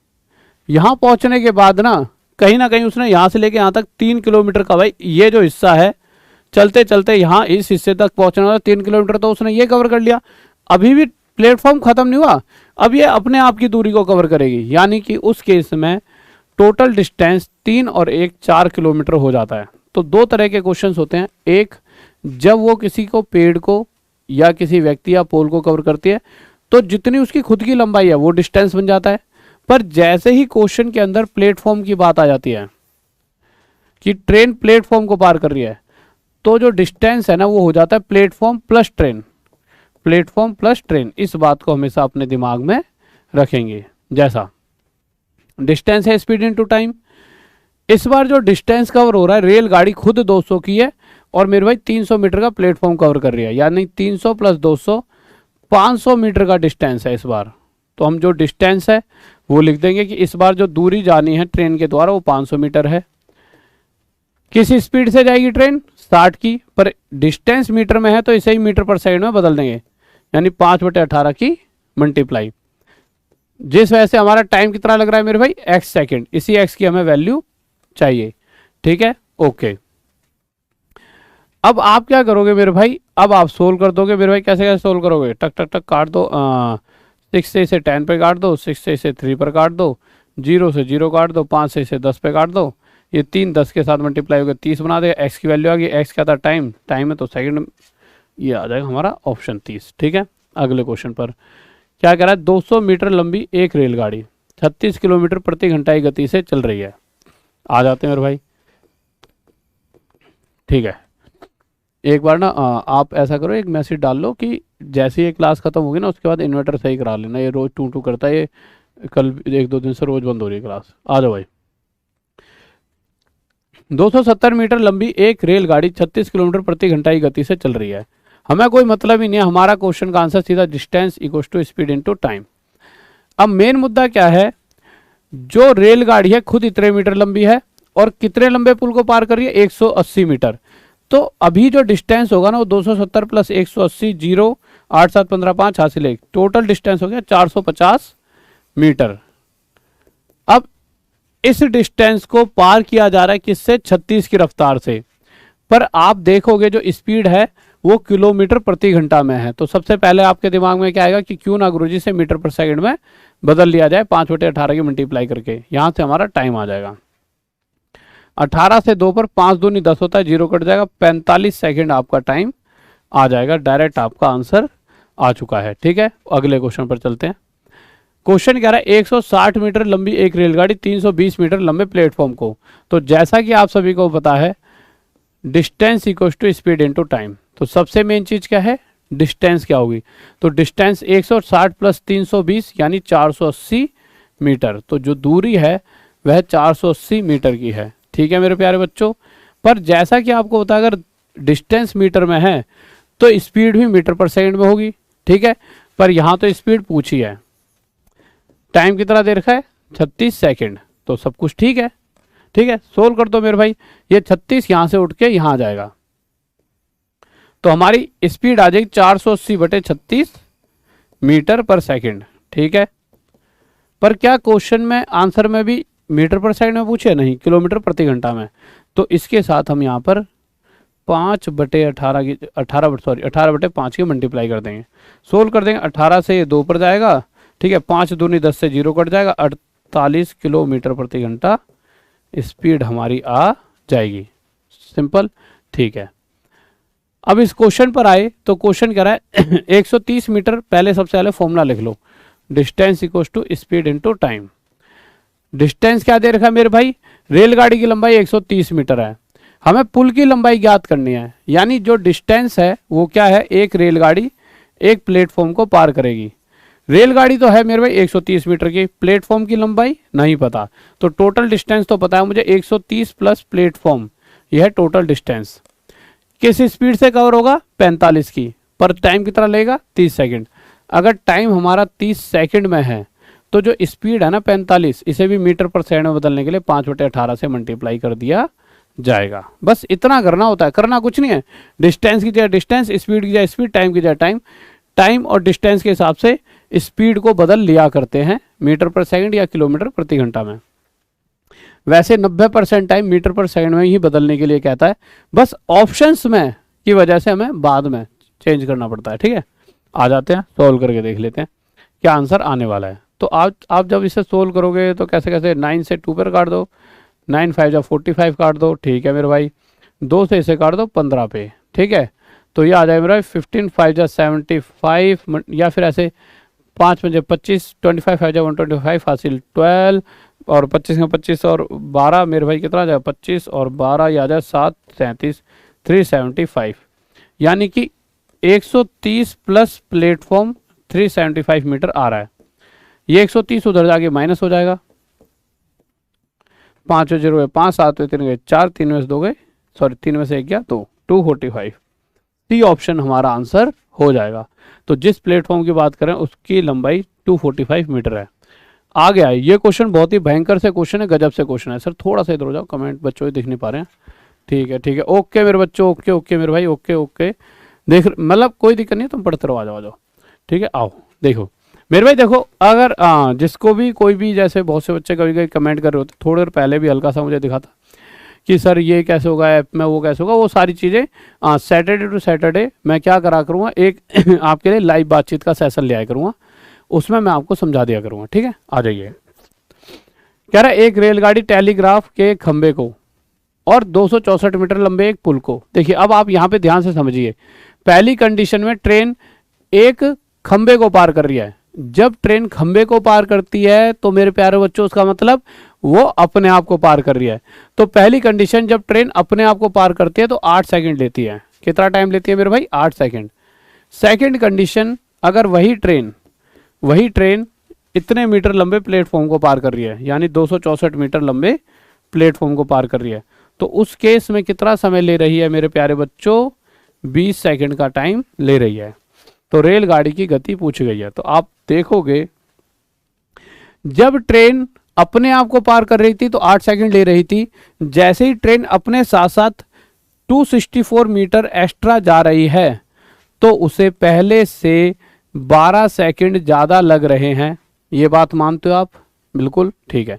यहाँ पहुँचने के बाद ना कहीं उसने यहाँ से लेके यहाँ तक 3 किलोमीटर का, भाई ये जो हिस्सा है चलते चलते यहाँ इस हिस्से तक पहुँचना होता 3 किलोमीटर, तो उसने ये कवर कर लिया। अभी भी प्लेटफॉर्म खत्म नहीं हुआ, अब ये अपने आप की दूरी को कवर करेगी, यानी कि उस केस में टोटल डिस्टेंस 3 और 1 4 किलोमीटर हो जाता है। तो दो तरह के क्वेश्चंस होते हैं, एक जब वो किसी को पेड़ को या किसी व्यक्ति या पोल को कवर करती है तो जितनी उसकी खुद की लंबाई है वो डिस्टेंस बन जाता है, पर जैसे ही क्वेश्चन के अंदर प्लेटफॉर्म की बात आ जाती है कि ट्रेन प्लेटफॉर्म को पार कर रही है, तो जो डिस्टेंस है ना वो हो जाता है platform plus train, platform plus train. इस बात को हमेशा अपने दिमाग में रखेंगे। जैसा डिस्टेंस है स्पीड इनटू टाइम, इस बार जो डिस्टेंस कवर हो रहा है, रेलगाड़ी खुद 200 की है और मेरे भाई 300 मीटर का प्लेटफॉर्म कवर कर रही है, यानी 300 प्लस 200 500 मीटर का डिस्टेंस है इस बार। तो हम जो डिस्टेंस है वो लिख देंगे कि इस बार जो दूरी जानी है ट्रेन के द्वारा वो 500 मीटर है। किस स्पीड से जाएगी ट्रेन, 60 की, पर डिस्टेंस मीटर में है तो इसे ही मीटर पर सेकंड में बदल देंगे, यानी 5/18 की मल्टीप्लाई, जिस वजह से हमारा टाइम कितना लग रहा है मेरे भाई, x सेकेंड। इसी x की हमें वैल्यू चाहिए, ठीक है। ओके, अब आप क्या करोगे मेरे भाई, अब आप सोल्व कर दोगे मेरे भाई। कैसे कैसे सोल्व करोगे, टक टक टक काट दो, 6 से इसे 10 पे काट दो, 6 से इसे 3 पर काट दो, 0 से 0 काट दो, 5 से इसे 10 पे काट दो, ये 3 10 के साथ मल्टीप्लाई होकर 30 बना देगा। x की वैल्यू आ गई, x क्या था, टाइम, टाइम है तो सेकंड, ये आ जाएगा हमारा ऑप्शन 30, ठीक है। अगले क्वेश्चन पर क्या कह रहा है, 200 मीटर लंबी एक रेलगाड़ी 36 किलोमीटर प्रति घंटा की गति से चल रही है। आ जाते हैं मेरे भाई, ठीक है। एक बार ना आप ऐसा करो, एक मैसेज डाल लो कि जैसे ये क्लास खत्म होगी ना उसके बाद इन्वर्टर सही करा लेना, ये रोज टू करता है, ये कल 1-2 दिन से रोज बंद हो रही है क्लास। आ जाओ भाई। 270 मीटर लंबी एक रेलगाड़ी 36 किलोमीटर प्रति घंटा की गति से चल रही है। हमें कोई मतलब ही नहीं है, हमारा क्वेश्चन का आंसर सीधा distance equals to speed into time. अब मेन मुद्दा क्या है, जो रेलगाड़ी है खुद इतने मीटर लंबी है और कितने लंबे पुल को पार कर रही है, 180 मीटर। तो अभी जो डिस्टेंस होगा ना वो 270 प्लस 180, 0 8 7 15 5 हासिल 1, टोटल डिस्टेंस हो गया 450 मीटर। अब इस डिस्टेंस को पार किया जा रहा है किससे, 36 की रफ्तार से। पर आप देखोगे जो स्पीड है वो किलोमीटर प्रति घंटा में है। तो सबसे पहले आपके दिमाग में क्या आएगा कि क्यों ना गुरुजी से मीटर पर सेकंड में बदल लिया जाए 5/18 की मल्टीप्लाई करके, यहां से हमारा टाइम आ जाएगा। 18 से 2 पर 5 दूनी 10 होता है, 0 कट जाएगा, 45 सेकंड आपका टाइम आ जाएगा। डायरेक्ट आपका आंसर आ चुका है। ठीक है, अगले क्वेश्चन पर चलते हैं। क्वेश्चन कह रहा है 160 मीटर लंबी एक रेलगाड़ी 320 मीटर लंबे प्लेटफॉर्म को, तो जैसा कि आप सभी को पता है distance equals to speed into time. तो सबसे मेन चीज क्या है, डिस्टेंस क्या होगी, तो डिस्टेंस 160 प्लस 320 यानी 480 मीटर। तो जो दूरी है वह 480 मीटर की है। ठीक है मेरे प्यारे बच्चों, पर जैसा कि आपको पता है अगर डिस्टेंस मीटर में है तो स्पीड भी मीटर पर सेकंड में होगी। ठीक है, पर यहां तो स्पीड पूछी है, टाइम कितना दे रखा है 36 सेकंड, तो सब कुछ ठीक है। ठीक है, सोल्व कर दो मेरे भाई, ये 36 यहां से उठ के यहां आ जाएगा, तो हमारी स्पीड आ जाएगी 480/36 मीटर पर सेकंड। ठीक है, पर क्या क्वेश्चन में आंसर में भी मीटर पर सेकंड में पूछे, नहीं, किलोमीटर प्रति घंटा में। तो इसके साथ हम यहाँ पर 18/5 की मल्टीप्लाई कर देंगे, सोल्व कर देंगे। 18 से ये 2 पर जाएगा, ठीक है, 5 दूनी 10 से 0 कट जाएगा, 48 किलोमीटर प्रति घंटा स्पीड हमारी आ जाएगी। सिंपल। ठीक है, अब इस क्वेश्चन पर आए तो क्वेश्चन कह रहा है 130 मीटर, पहले सबसे पहले फॉर्मूला लिख लो, distance equals to speed into time. Distance क्या दे रखा है मेरे भाई, रेलगाड़ी की लंबाई 130 मीटर है, हमें पुल की लंबाई ज्ञात करनी है, यानी जो डिस्टेंस है वो क्या है, एक रेलगाड़ी एक प्लेटफॉर्म को पार करेगी। रेलगाड़ी तो है मेरे भाई 130 मीटर की, प्लेटफॉर्म की लंबाई नहीं पता, तो टोटल डिस्टेंस तो पता है मुझे 130 प्लस प्लेटफॉर्म, यह है टोटल डिस्टेंस। किस स्पीड से कवर होगा, 45 की, पर टाइम कितना लगेगा 30 सेकंड। अगर टाइम हमारा 30 सेकंड में है तो जो स्पीड है ना 45, इसे भी मीटर पर सेकंड में बदलने के लिए 5/18 से मल्टीप्लाई कर दिया जाएगा। बस इतना करना होता है, करना कुछ नहीं है। डिस्टेंस की जगह डिस्टेंस, स्पीड की जगह स्पीड, टाइम की जगह टाइम, टाइम और डिस्टेंस के हिसाब से स्पीड को बदल लिया करते हैं मीटर पर सेकंड या किलोमीटर प्रति घंटा में। वैसे 90% टाइम मीटर पर सेकंड में ही बदलने के लिए कहता है, बस ऑप्शंस में की वजह से हमें बाद में चेंज करना पड़ता है। ठीक है, आ जाते हैं सॉल्व करके देख लेते हैं क्या आंसर आने वाला है। तो आप जब इसे सोल्व करोगे तो कैसे कैसे, 9 से 2 पर काट दो, 9 5 जा 45 काट दो। ठीक है मेरे भाई, 2 से इसे काट दो 15 पे। ठीक है, तो ये आ जाए मेरा 15 5 जा 75, या फिर ऐसे 5 5 25, 25 5 जा 125 हासिल 12, और 25 में 25 और 12 मेरे भाई कितना आ जाए 25 और 12 ये आ जाए 7 37, 375, यानी कि 130 प्लस प्लेटफॉर्म 375 मीटर आ रहा है। ये 130 उधर जाके माइनस हो जाएगा, 5 0 5 7 3 गए 4, 3 में से 2 गए, सॉरी 3 में से 1 गया, तो 245। सी ऑप्शन हमारा आंसर हो जाएगा। तो जिस प्लेटफॉर्म की बात करें उसकी लंबाई 245 मीटर है। आ गया, ये क्वेश्चन बहुत ही भयंकर से क्वेश्चन है, गजब से क्वेश्चन है। सर थोड़ा सा इधर हो जाओ, कमेंट बच्चों ही दिख नहीं पा रहे हैं। ठीक है, ओके मेरे बच्चों, ओके ओके मेरे भाई, ओके देख, मतलब कोई दिक्कत नहीं, तुम पढ़ते रहो, आ जाओ। ठीक है, आओ देखो मेरे भाई, देखो अगर जिसको भी कोई भी, जैसे बहुत से बच्चे कभी कभी कमेंट कर रहे होते, थोड़ी देर पहले भी हल्का सा मुझे दिखा था कि सर ये कैसे होगा ऐप में, वो कैसे होगा, वो सारी चीज़ें सैटरडे टू सैटरडे मैं क्या करा करूँगा, एक आपके लिए लाइव बातचीत का सेशन लिया करूँगा, उसमें मैं आपको समझा दिया करूँगा। ठीक है, आ जाइए। कह रहा है एक रेलगाड़ी टेलीग्राफ के खंबे को और 264 मीटर लंबे एक पुल को, देखिए अब आप यहाँ पे ध्यान से समझिए। पहली कंडीशन में ट्रेन एक खंबे को पार कर रही है, जब ट्रेन खंबे को पार करती है तो मेरे प्यारे बच्चों उसका मतलब वो अपने आप को पार कर रही है। तो पहली कंडीशन, जब ट्रेन अपने आप को पार करती है तो 8 सेकंड लेती है। कितना टाइम लेती है मेरे भाई, 8 सेकंड। सेकंड कंडीशन, अगर वही ट्रेन इतने मीटर लंबे प्लेटफॉर्म को पार कर रही है, यानी 264 मीटर लंबे प्लेटफॉर्म को पार कर रही है, तो उस केस में कितना समय ले रही है मेरे प्यारे बच्चों, 20 सेकंड का टाइम ले रही है। तो रेलगाड़ी की गति पूछ गई है। तो आप देखोगे जब ट्रेन अपने आप को पार कर रही थी तो 8 सेकंड ले रही थी। जैसे ही ट्रेन अपने साथ साथ 264 मीटर एक्स्ट्रा जा रही है तो उसे पहले से 12 सेकंड ज़्यादा लग रहे हैं। ये बात मानते हो आप? बिल्कुल ठीक है।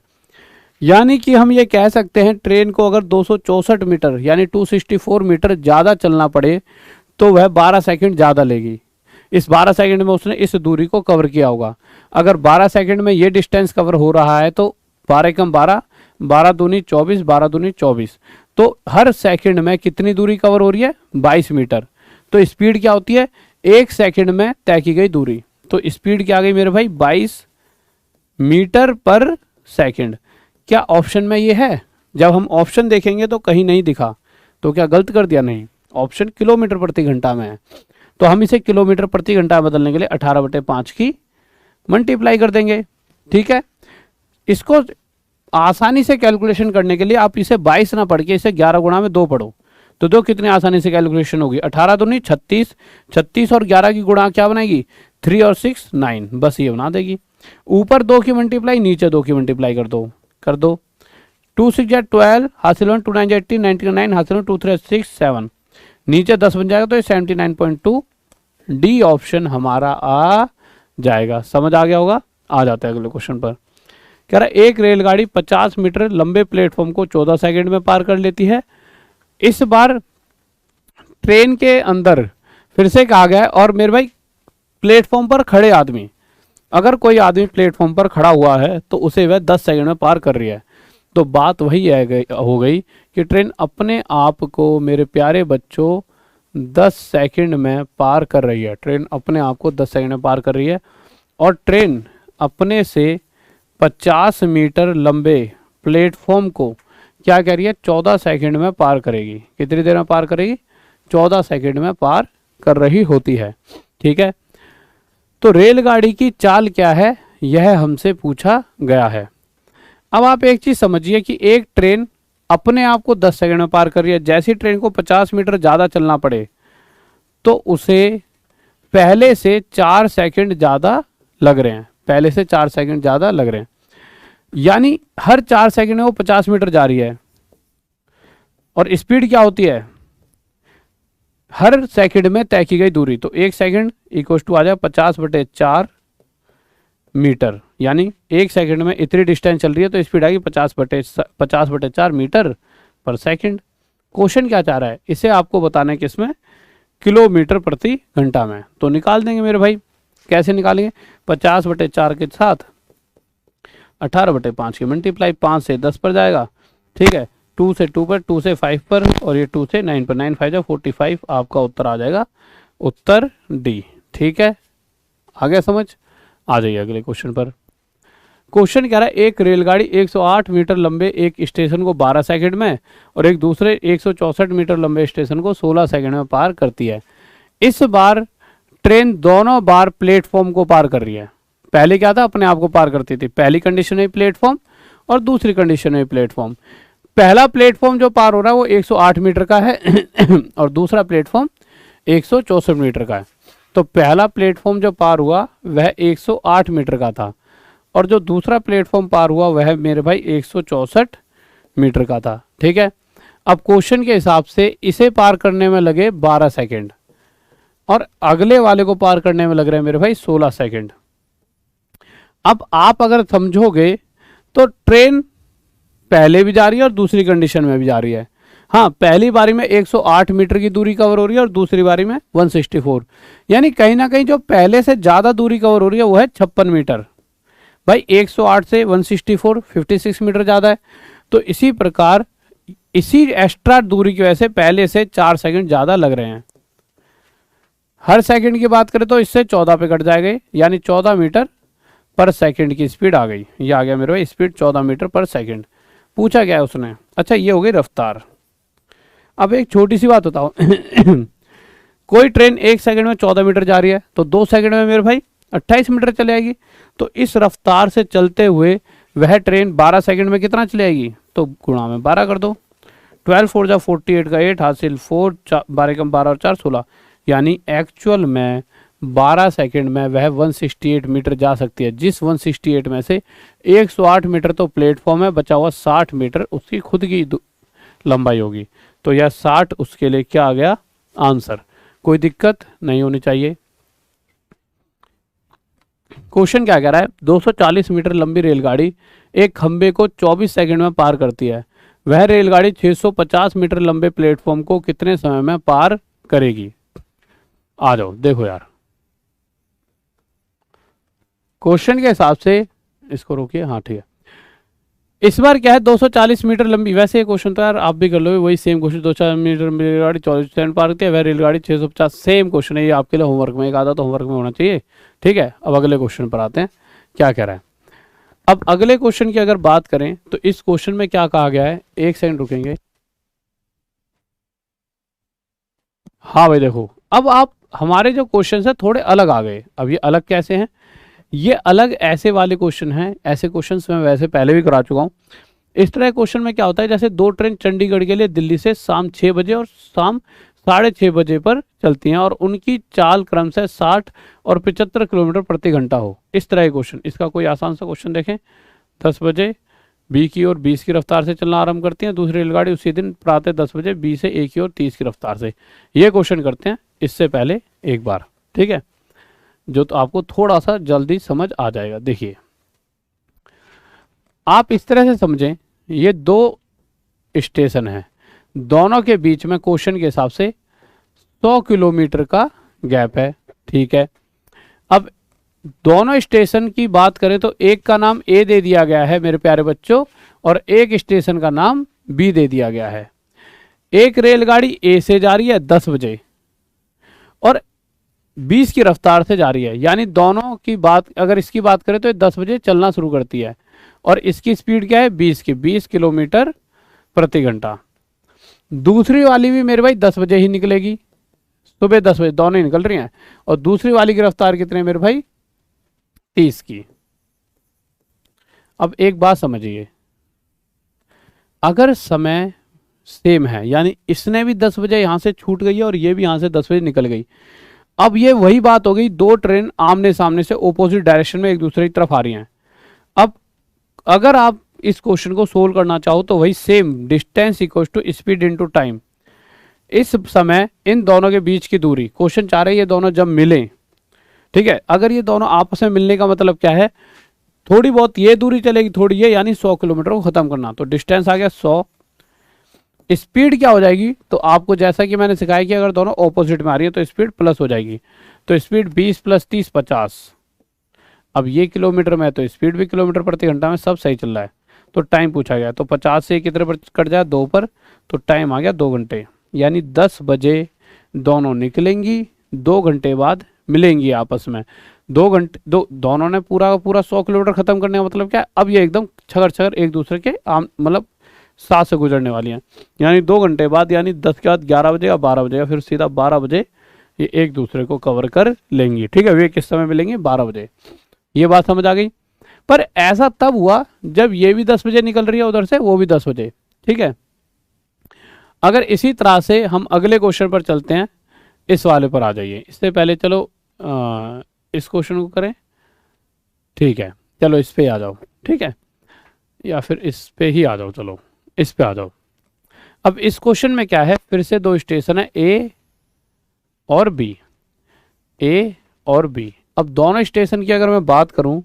यानी कि हम ये कह सकते हैं ट्रेन को अगर 264 मीटर यानी 264 मीटर ज़्यादा चलना पड़े तो वह 12 सेकंड ज़्यादा लेगी। इस 12 सेकंड में उसने इस दूरी को कवर किया होगा। अगर 12 सेकंड में ये डिस्टेंस कवर हो रहा है तो 12 कम 12, 12 दूनी 24, 12 दूनी 24, तो हर सेकंड में कितनी दूरी कवर हो रही है? 22 मीटर। तो स्पीड क्या होती है? 1 सेकंड में तय की गई दूरी। तो स्पीड क्या आ गई मेरे भाई? 22 मीटर पर सेकंड। क्या ऑप्शन में ये है? जब हम ऑप्शन देखेंगे तो कहीं नहीं दिखा, तो क्या गलत कर दिया? नहीं, ऑप्शन किलोमीटर प्रति घंटा में है। तो हम इसे किलोमीटर प्रति घंटा बदलने के लिए 18/5 की मल्टीप्लाई कर देंगे। ठीक है, इसको आसानी से कैलकुलेशन करने के लिए आप इसे 22 ना पढ़ के इसे 11 गुणा में 2 पढ़ो, तो दो कितनी आसानी से कैलकुलेशन होगी। 18 दूनी 36, 36 और 11 की गुणा क्या बनाएगी? 3 और 6 9, बस ये बना देगी। ऊपर 2 की मल्टीप्लाई, नीचे 2 की मल्टीप्लाई कर दो। 2 6 या 12 हासिल 1, 2 9 18, 99 हासिल 2 3 6 7, नीचे 10 बन जाएगा तो ये 79.2 डी ऑप्शन हमारा आ जाएगा। समझ आ गया होगा? आ जाता है अगले क्वेश्चन पर। कह रहा है एक रेलगाड़ी 50 मीटर लंबे प्लेटफॉर्म को 14 सेकंड में पार कर लेती है। इस बार ट्रेन के अंदर फिर से कहा गया है, और मेरे भाई प्लेटफॉर्म पर खड़े आदमी, अगर कोई आदमी प्लेटफॉर्म पर खड़ा हुआ है तो उसे वह 10 सेकंड में पार कर रही है। तो बात वही हो गई कि ट्रेन अपने आप को मेरे प्यारे बच्चों 10 सेकंड में पार कर रही है। ट्रेन अपने आप को 10 सेकंड में पार कर रही है, और ट्रेन अपने से 50 मीटर लंबे प्लेटफॉर्म को क्या कह रही है? 14 सेकंड में पार करेगी। कितनी देर में पार करेगी? 14 सेकंड में पार कर रही होती है। ठीक है, तो रेलगाड़ी की चाल क्या है, यह हमसे पूछा गया है। अब आप एक चीज समझिए कि एक ट्रेन अपने आप को 10 सेकंड में पार कर रही है। जैसी ट्रेन को 50 मीटर ज़्यादा चलना पड़े तो उसे पहले से 4 सेकंड ज़्यादा लग रहे हैं। पहले से 4 सेकंड ज़्यादा लग रहे हैं, यानी हर 4 सेकंड में वो 50 मीटर जा रही है। और स्पीड क्या होती है? हर सेकंड में तय की गई दूरी। तो 1 सेकंड इक्वल टू आ जाए 50/4 मीटर, यानी 1 सेकंड में इतनी डिस्टेंस चल रही है तो स्पीड आएगी 50/4 मीटर पर सेकंड। क्वेश्चन क्या चाह रहा है? इसे आपको बताना है किसमें? किलोमीटर प्रति घंटा में। तो निकाल देंगे मेरे भाई। कैसे निकालेंगे? 50/4 के साथ 18/5 की मल्टीप्लाई, 5 से 10 पर जाएगा। ठीक है, 2 से 2 पर, 2 से 5 पर, और ये 2 से 9 पर, 9 5 जा 45। आपका उत्तर आ जाएगा उत्तर डी। ठीक है, आ गया समझ? आ जाइए अगले क्वेश्चन पर। क्वेश्चन कह रहा है एक रेलगाड़ी 108 मीटर लंबे एक स्टेशन को 12 सेकंड में और एक दूसरे 164 मीटर लंबे स्टेशन को 16 सेकंड में पार करती है। इस बार ट्रेन दोनों बार प्लेटफॉर्म को पार कर रही है। पहले क्या था? अपने आप को पार करती थी। पहली कंडीशन है प्लेटफॉर्म और दूसरी कंडीशन है प्लेटफॉर्म। पहला प्लेटफॉर्म जो पार हो रहा है वो 108 मीटर का है और दूसरा प्लेटफॉर्म 164 मीटर का है। तो पहला प्लेटफॉर्म जो पार हुआ वह 108 मीटर का था, और जो दूसरा प्लेटफॉर्म पार हुआ वह मेरे भाई 164 मीटर का था। ठीक है, अब क्वेश्चन के हिसाब से इसे पार करने में लगे 12 सेकंड और अगले वाले को पार करने में लग रहे हैं मेरे भाई 16 सेकंड। अब आप अगर समझोगे तो ट्रेन पहले भी जा रही है और दूसरी कंडीशन में भी जा रही है। हाँ, पहली बारी में 108 मीटर की दूरी कवर हो रही है और दूसरी बारी में 164, यानी कहीं ना कहीं जो पहले से ज़्यादा दूरी कवर हो रही है वो है 56 मीटर। भाई 108 से 164 56 मीटर ज़्यादा है। तो इसी प्रकार इसी एक्स्ट्रा दूरी की वजह से पहले से 4 सेकंड ज़्यादा लग रहे हैं। हर सेकंड की बात करें तो इससे 14 पे कट जाएगा, यानी 14 मीटर पर सेकंड की स्पीड आ गई। ये आ गया मेरे भाई स्पीड 14 मीटर पर सेकंड। पूछा क्या है उसने? अच्छा, ये हो गई रफ्तार। अब एक छोटी सी बात बताओ कोई ट्रेन 1 सेकंड में 14 मीटर जा रही है तो 2 सेकंड में मेरे भाई 28 मीटर चले आएगी। तो इस रफ्तार से चलते हुए वह ट्रेन 12 सेकंड में कितना चले आएगी? तो गुणा में 12 कर दो, 12 4 जा 48 का 8 हासिल, 4 12 कम 12 और 4 16, यानी एक्चुअल में 12 सेकंड में वह 168 मीटर जा सकती है। जिस 168 में से 108 मीटर तो प्लेटफॉर्म है, बचा हुआ 60 मीटर उसकी खुद की लंबाई होगी। तो यह 60 उसके लिए क्या आ गया आंसर। कोई दिक्कत नहीं होनी चाहिए। क्वेश्चन क्या कह रहा है, 240 मीटर लंबी रेलगाड़ी एक खंबे को 24 सेकंड में पार करती है। वह रेलगाड़ी 650 मीटर लंबे प्लेटफॉर्म को कितने समय में पार करेगी। आ जाओ देखो यार, क्वेश्चन के हिसाब से इसको रोकिए, हाँ ठीक है। इस बार क्या है 240 मीटर लंबी, वैसे ये क्वेश्चन तो यार आप भी कर लोगे, वही सेम क्वेश्चन। 240 मीटर लंबी रेलगाड़ी 24 सेकंड पार करती है, वह रेलगाड़ी 650, सेम क्वेश्चन है ये आपके लिए होमवर्क में, एक आधा तो होमवर्क में होना चाहिए। ठीक है, अब अगले क्वेश्चन पर आते हैं, क्या कह रहा है। अब अगले क्वेश्चन की अगर बात करें तो इस क्वेश्चन में क्या कहा गया है, एक सेकंड रुकेंगे। हाँ भाई देखो, अब आप हमारे जो क्वेश्चन है थोड़े अलग आ गए। अब ये अलग कैसे हैं, ये अलग ऐसे वाले क्वेश्चन हैं, ऐसे क्वेश्चंस मैं वैसे पहले भी करा चुका हूँ। इस तरह क्वेश्चन में क्या होता है, जैसे दो ट्रेन चंडीगढ़ के लिए दिल्ली से शाम 6 बजे और शाम 6:30 बजे पर चलती हैं और उनकी चाल क्रमशः 60 और 75 किलोमीटर प्रति घंटा हो। इस तरह के क्वेश्चन, इसका कोई आसान सा क्वेश्चन देखें। 10 बजे बी की ओर 20 की रफ्तार से चलना आरंभ करती है, दूसरी रेलगाड़ी उसी दिन प्रातः 10 बजे बी से ए की ओर 30 की रफ्तार से। ये क्वेश्चन करते हैं इससे पहले एक बार, ठीक है, जो तो आपको थोड़ा सा जल्दी समझ आ जाएगा। देखिए आप इस तरह से समझें, ये दो स्टेशन हैं, दोनों के बीच में क्वेश्चन के हिसाब से 100 किलोमीटर का गैप है। ठीक है, अब दोनों स्टेशन की बात करें तो एक का नाम ए दे दिया गया है मेरे प्यारे बच्चों, और एक स्टेशन का नाम बी दे दिया गया है। एक रेलगाड़ी ए से जा रही है 10 बजे और 20 की रफ्तार से जा रही है, यानी दोनों की बात अगर इसकी बात करें तो ये 10 बजे चलना शुरू करती है और इसकी स्पीड क्या है 20 किलोमीटर प्रति घंटा। दूसरी वाली भी मेरे भाई 10 बजे ही निकलेगी, सुबह 10 बजे दोनों ही निकल रही हैं, और दूसरी वाली की रफ्तार कितने मेरे भाई 30 की। अब एक बात समझिए, अगर समय सेम है, यानी इसने भी 10 बजे यहां से छूट गई है और ये भी यहां से 10 बजे निकल गई, अब ये वही बात हो गई, दो ट्रेन आमने सामने से ओपोजिट डायरेक्शन में एक दूसरे की तरफ आ रही हैं। अब अगर आप इस क्वेश्चन को सोल्व करना चाहो तो वही same, distance equal to speed into time. इस समय इन दोनों के बीच की दूरी, क्वेश्चन चाह रहे हैं ये दोनों जब मिलें, ठीक है, अगर ये दोनों आपस में मिलने का मतलब क्या है, थोड़ी बहुत ये दूरी चलेगी, थोड़ी ये, यानी 100 किलोमीटर को खत्म करना, तो डिस्टेंस आ गया 100। स्पीड क्या हो जाएगी, तो आपको जैसा कि मैंने सिखाया कि अगर दोनों ऑपोजिट में आ रही है तो स्पीड प्लस हो जाएगी, तो स्पीड 20 + 30 50। अब ये किलोमीटर में है तो स्पीड भी किलोमीटर प्रति घंटा में, सब सही चल रहा है। तो टाइम पूछा गया, तो 50 से कितने पर कट जाए 2 पर, तो टाइम आ गया 2 घंटे, यानी 10 बजे दोनों निकलेंगी, 2 घंटे बाद मिलेंगी आपस में। 2 घंटे दोनों ने पूरा 100 किलोमीटर खत्म करने का मतलब क्या है, अब ये एकदम छगर छगर एक दूसरे के मतलब साथ से गुजरने वाली हैं, यानी 2 घंटे बाद, यानी 10 के बाद 11 बजेगा 12 बजेगा, फिर सीधा 12 बजे ये एक दूसरे को कवर कर लेंगी। ठीक है, वे किस समय मिलेंगे 12 बजे। ये बात समझ आ गई। पर ऐसा तब हुआ जब ये भी 10 बजे निकल रही है उधर से, वो भी 10 बजे। ठीक है, अगर इसी तरह से हम अगले क्वेश्चन पर चलते हैं, इस वाले पर आ जाइए। इससे पहले चलो इस क्वेश्चन को करें, ठीक है, चलो इस पे आ जाओ, ठीक है, या फिर इस पे ही आ जाओ, चलो इस पे आ जाओ। अब इस क्वेश्चन में क्या है, फिर से दो स्टेशन है ए और बी, ए और बी। अब दोनों स्टेशन की अगर मैं बात करूं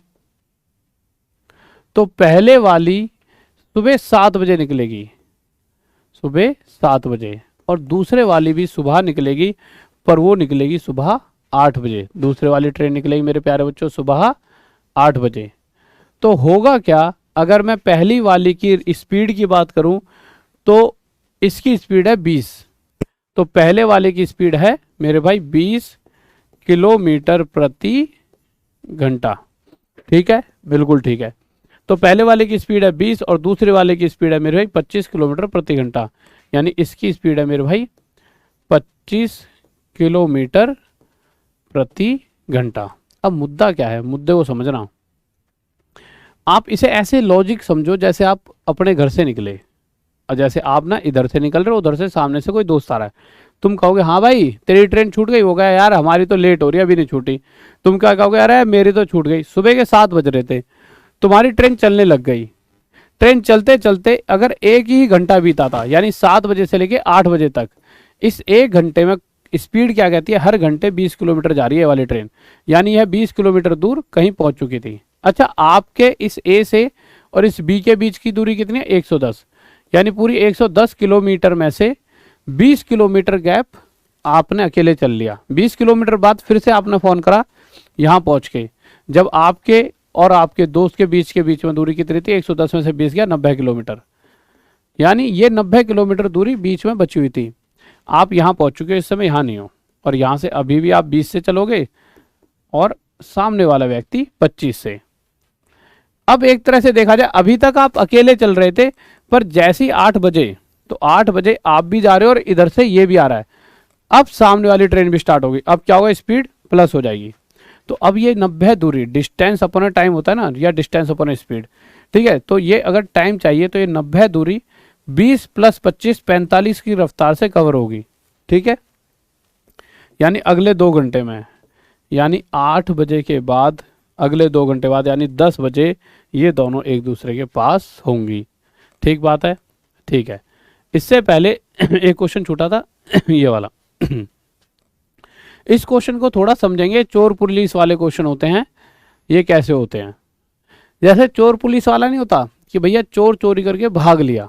तो पहले वाली सुबह 7 बजे निकलेगी, सुबह 7 बजे, और दूसरे वाली भी सुबह निकलेगी, पर वो निकलेगी सुबह 8 बजे। दूसरे वाली ट्रेन निकलेगी मेरे प्यारे बच्चों सुबह 8 बजे। तो होगा क्या, अगर मैं पहली वाली की स्पीड की बात करूं तो इसकी स्पीड है 20, तो पहले वाले की स्पीड है मेरे भाई 20 किलोमीटर प्रति घंटा। ठीक है, बिल्कुल ठीक है। तो पहले वाले की स्पीड है 20 और दूसरे वाले की स्पीड है मेरे भाई 25 किलोमीटर प्रति घंटा, यानी इसकी स्पीड है मेरे भाई 25 किलोमीटर प्रति घंटा। अब मुद्दा क्या है, मुद्दे को समझना। आप इसे ऐसे लॉजिक समझो जैसे आप अपने घर से निकले, और जैसे आप ना इधर से निकल रहे हो, उधर से सामने से कोई दोस्त आ रहा है, तुम कहोगे हाँ भाई तेरी ट्रेन छूट गई, वो कहा यार हमारी तो लेट हो रही है अभी नहीं छूटी। तुम क्या कहोगे, अरे मेरी तो छूट गई, सुबह के 7 बज रहे थे, तुम्हारी ट्रेन चलने लग गई। ट्रेन चलते चलते अगर एक ही घंटा बीता था, यानी 7 बजे से लेके 8 बजे तक, इस 1 घंटे में स्पीड क्या कहती है, हर घंटे 20 किलोमीटर जा रही है वाली ट्रेन, यानी यह 20 किलोमीटर दूर कहीं पहुंच चुकी थी। अच्छा, आपके इस ए से और इस बी के बीच की दूरी कितनी है, 110, यानी पूरी 110 किलोमीटर में से 20 किलोमीटर गैप आपने अकेले चल लिया। 20 किलोमीटर बाद फिर से आपने फ़ोन करा यहाँ पहुँच के, जब आपके और आपके दोस्त के बीच में दूरी कितनी थी, 110 में से 20 गया 90 किलोमीटर, यानी ये 90 किलोमीटर दूरी बीच में बची हुई थी। आप यहाँ पहुँच चुके हो, इस समय यहाँ नहीं हो, और यहाँ से अभी भी आप 20 से चलोगे और सामने वाला व्यक्ति 25 से। अब एक तरह से देखा जाए, अभी तक आप अकेले चल रहे थे, पर जैसे ही 8 बजे, तो 8 बजे आप भी जा रहे हो और इधर से ये भी आ रहा है, अब सामने वाली ट्रेन भी स्टार्ट होगी, अब क्या होगा, स्पीड प्लस हो जाएगी। तो अब ये 90 दूरी, डिस्टेंस अपॉन टाइम होता है ना, या डिस्टेंस अपॉन स्पीड, ठीक है। तो ये अगर टाइम चाहिए तो ये 90 दूरी 20 + 25 45 की रफ्तार से कवर होगी, ठीक है, यानी अगले 2 घंटे में, यानी 8 बजे के बाद अगले 2 घंटे बाद, यानी 10 बजे ये दोनों एक दूसरे के पास होंगी। ठीक बात है, ठीक है। इससे पहले एक क्वेश्चन छूटा था ये वाला इस क्वेश्चन को थोड़ा समझेंगे। चोर पुलिस वाले क्वेश्चन होते हैं, ये कैसे होते हैं, जैसे चोर पुलिस वाला नहीं होता कि भैया चोर चोरी करके भाग लिया,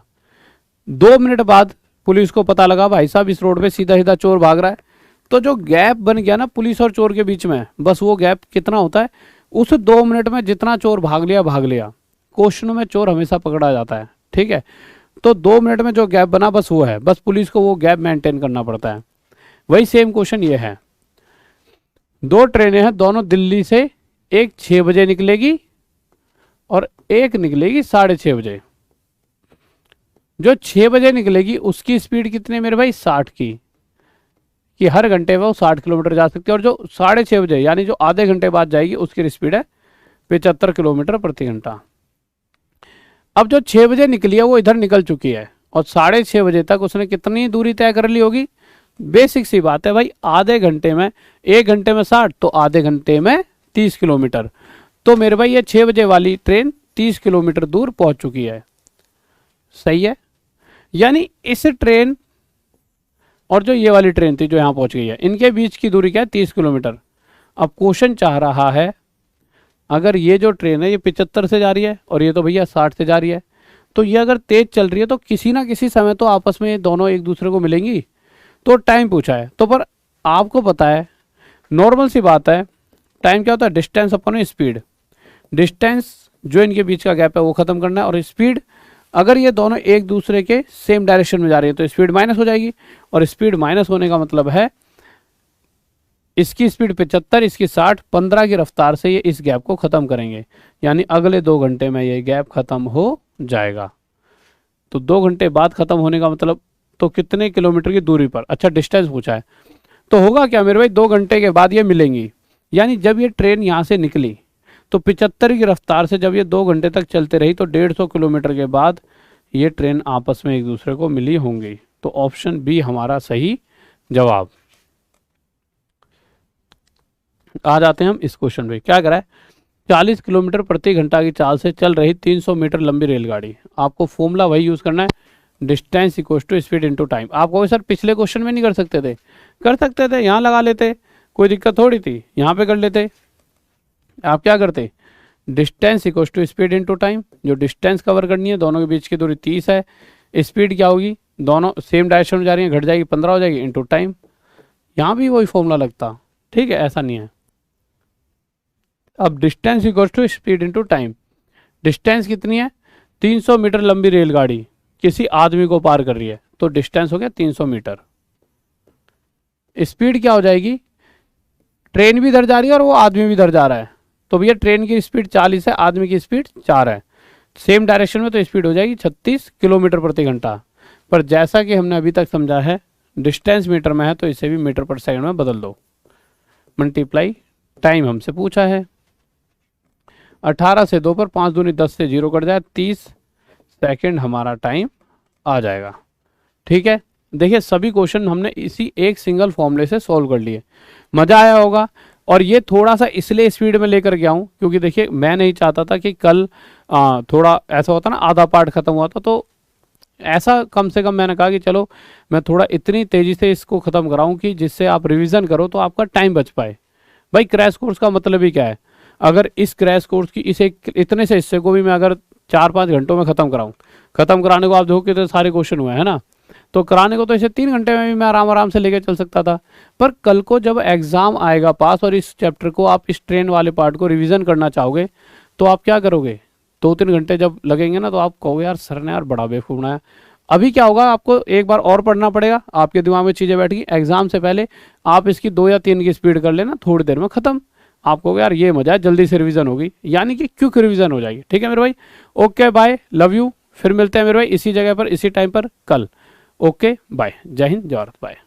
2 मिनट बाद पुलिस को पता लगा भाई साहब इस रोड पे सीधा सीधा चोर भाग रहा है, तो जो गैप बन गया ना पुलिस और चोर के बीच में, बस वो गैप कितना होता है, उस 2 मिनट में जितना चोर भाग लिया। क्वेश्चनों में चोर हमेशा पकड़ा जाता है, ठीक है। तो 2 मिनट में जो गैप बना बस वो है, बस पुलिस को वो गैप मेंटेन करना पड़ता है। वही सेम क्वेश्चन ये है, 2 ट्रेनें हैं, दोनों दिल्ली से, एक 6 बजे निकलेगी और एक निकलेगी 6:30 बजे। जो 6 बजे निकलेगी उसकी स्पीड कितनी है मेरे भाई, 60 की, कि हर घंटे में वो 60 किलोमीटर जा सकती है, और जो 6:30 बजे यानी जो आधे घंटे बाद जाएगी उसकी स्पीड है 75 किलोमीटर प्रति घंटा। अब जो 6 बजे निकली है वो इधर निकल चुकी है, और 6:30 बजे तक उसने कितनी दूरी तय कर ली होगी, बेसिक सी बात है भाई, आधे घंटे में, 1 घंटे में 60 तो आधे घंटे में 30 किलोमीटर। तो मेरे भाई ये 6 बजे वाली ट्रेन 30 किलोमीटर दूर पहुंच चुकी है, सही है। यानी इस ट्रेन और जो ये वाली ट्रेन थी जो यहाँ पहुंच गई है, इनके बीच की दूरी क्या है, 30 किलोमीटर। अब क्वेश्चन चाह रहा है, अगर ये जो ट्रेन है ये 75 से जा रही है और ये तो भैया 60 से जा रही है, तो ये अगर तेज चल रही है तो किसी ना किसी समय तो आपस में ये दोनों एक दूसरे को मिलेंगी। तो टाइम पूछा है, तो पर आपको पता है नॉर्मल सी बात है, टाइम क्या होता है, डिस्टेंस अपॉन स्पीड। डिस्टेंस जो इनके बीच का गैप है वो खत्म करना है, और स्पीड अगर ये दोनों एक दूसरे के सेम डायरेक्शन में जा रही है तो स्पीड माइनस हो जाएगी, और स्पीड माइनस होने का मतलब है इसकी स्पीड 75, इसकी 60, 15 की रफ्तार से ये इस गैप को खत्म करेंगे, यानी अगले 2 घंटे में ये गैप खत्म हो जाएगा। तो 2 घंटे बाद खत्म होने का मतलब, तो कितने किलोमीटर की दूरी पर, अच्छा डिस्टेंस पूछा है, तो होगा क्या मेरे भाई, 2 घंटे के बाद ये मिलेंगी। यानी जब ये ट्रेन यहाँ से निकली तो 75 की रफ्तार से जब ये 2 घंटे तक चलते रही तो 150 किलोमीटर के बाद ये ट्रेन आपस में एक दूसरे को मिली होंगी। तो ऑप्शन बी हमारा सही जवाब। आ जाते हैं हम इस क्वेश्चन पे, क्या करा है, 40 किलोमीटर प्रति घंटा की चाल से चल रही 300 मीटर लंबी रेलगाड़ी, आपको फॉर्मूला वही यूज करना है, distance equal to speed into time. आप कहोगे सर पिछले क्वेश्चन में नहीं कर सकते थे, कर सकते थे, यहाँ लगा लेते, कोई दिक्कत थोड़ी थी, यहाँ पे कर लेते। आप क्या करते, distance equal to speed into time, जो डिस्टेंस कवर करनी है, दोनों के बीच की दूरी 30 है, स्पीड क्या होगी, दोनों सेम डायरेक्शन में जा रही है, घट जाएगी 15 हो जाएगी, इनटू टाइम। यहाँ भी वही फॉर्मूला लगता, ठीक है, ऐसा नहीं है। अब distance equal to speed into time, distance कितनी है, 300 मीटर लंबी रेलगाड़ी किसी आदमी को पार कर रही है, तो डिस्टेंस हो गया 300 मीटर। स्पीड क्या हो जाएगी, ट्रेन भी इधर जा रही है और वो आदमी भी इधर जा रहा है, तो भैया ट्रेन की स्पीड 40 है, आदमी की स्पीड 4 है, सेम डायरेक्शन में, तो स्पीड हो जाएगी 36 किलोमीटर प्रति घंटा। पर जैसा कि हमने अभी तक समझा है, डिस्टेंस मीटर में है तो इसे भी मीटर पर सेकंड में बदल दो, मल्टीप्लाई टाइम हमसे पूछा है, 18 से 2 पर 5 दूनी 10 से 0 कट जाए, 30 सेकंड हमारा टाइम आ जाएगा। ठीक है, देखिए सभी क्वेश्चन हमने इसी एक सिंगल फॉर्मूले से सॉल्व कर लिए। मज़ा आया होगा। और ये थोड़ा सा इसलिए स्पीड में लेकर गया हूँ क्योंकि देखिए मैं नहीं चाहता था कि कल थोड़ा ऐसा होता ना, आधा पार्ट खत्म हुआ था, तो ऐसा कम से कम मैंने कहा कि चलो मैं थोड़ा इतनी तेज़ी से इसको ख़त्म कराऊं कि जिससे आप रिवीजन करो तो आपका टाइम बच पाए। भाई क्रैश कोर्स का मतलब ही क्या है, अगर इस क्रैश कोर्स की इतने से हिस्से को भी मैं अगर 4-5 घंटों में ख़त्म कराऊं, ख़त्म कराने को आप देखो कितने सारे क्वेश्चन हुए हैं ना, तो कराने को तो इसे 3 घंटे में भी मैं आराम आराम से लेके चल सकता था। पर कल को जब एग्ज़ाम आएगा पास और इस चैप्टर को आप इस ट्रेन वाले पार्ट को रिवीजन करना चाहोगे तो आप क्या करोगे, 2-3 घंटे जब लगेंगे ना तो आप कहोगे यार सर ने यार बड़ा बेवकूफ़ बनाया। अभी क्या होगा, आपको एक बार और पढ़ना पड़ेगा, आपके दिमाग में चीज़ें बैठेगी, एग्जाम से पहले आप इसकी 2 या 3 की स्पीड कर लेना, थोड़ी देर में ख़त्म। आप कहोगे यार ये मजा है, जल्दी से रिवीजन होगी, यानी कि क्विक रिवीजन हो जाएगी। ठीक है मेरे भाई, ओके बाय, लव यू। फिर मिलते हैं मेरे भाई इसी जगह पर इसी टाइम पर कल। ओके बाय, जय हिंद जय भारत, बाय।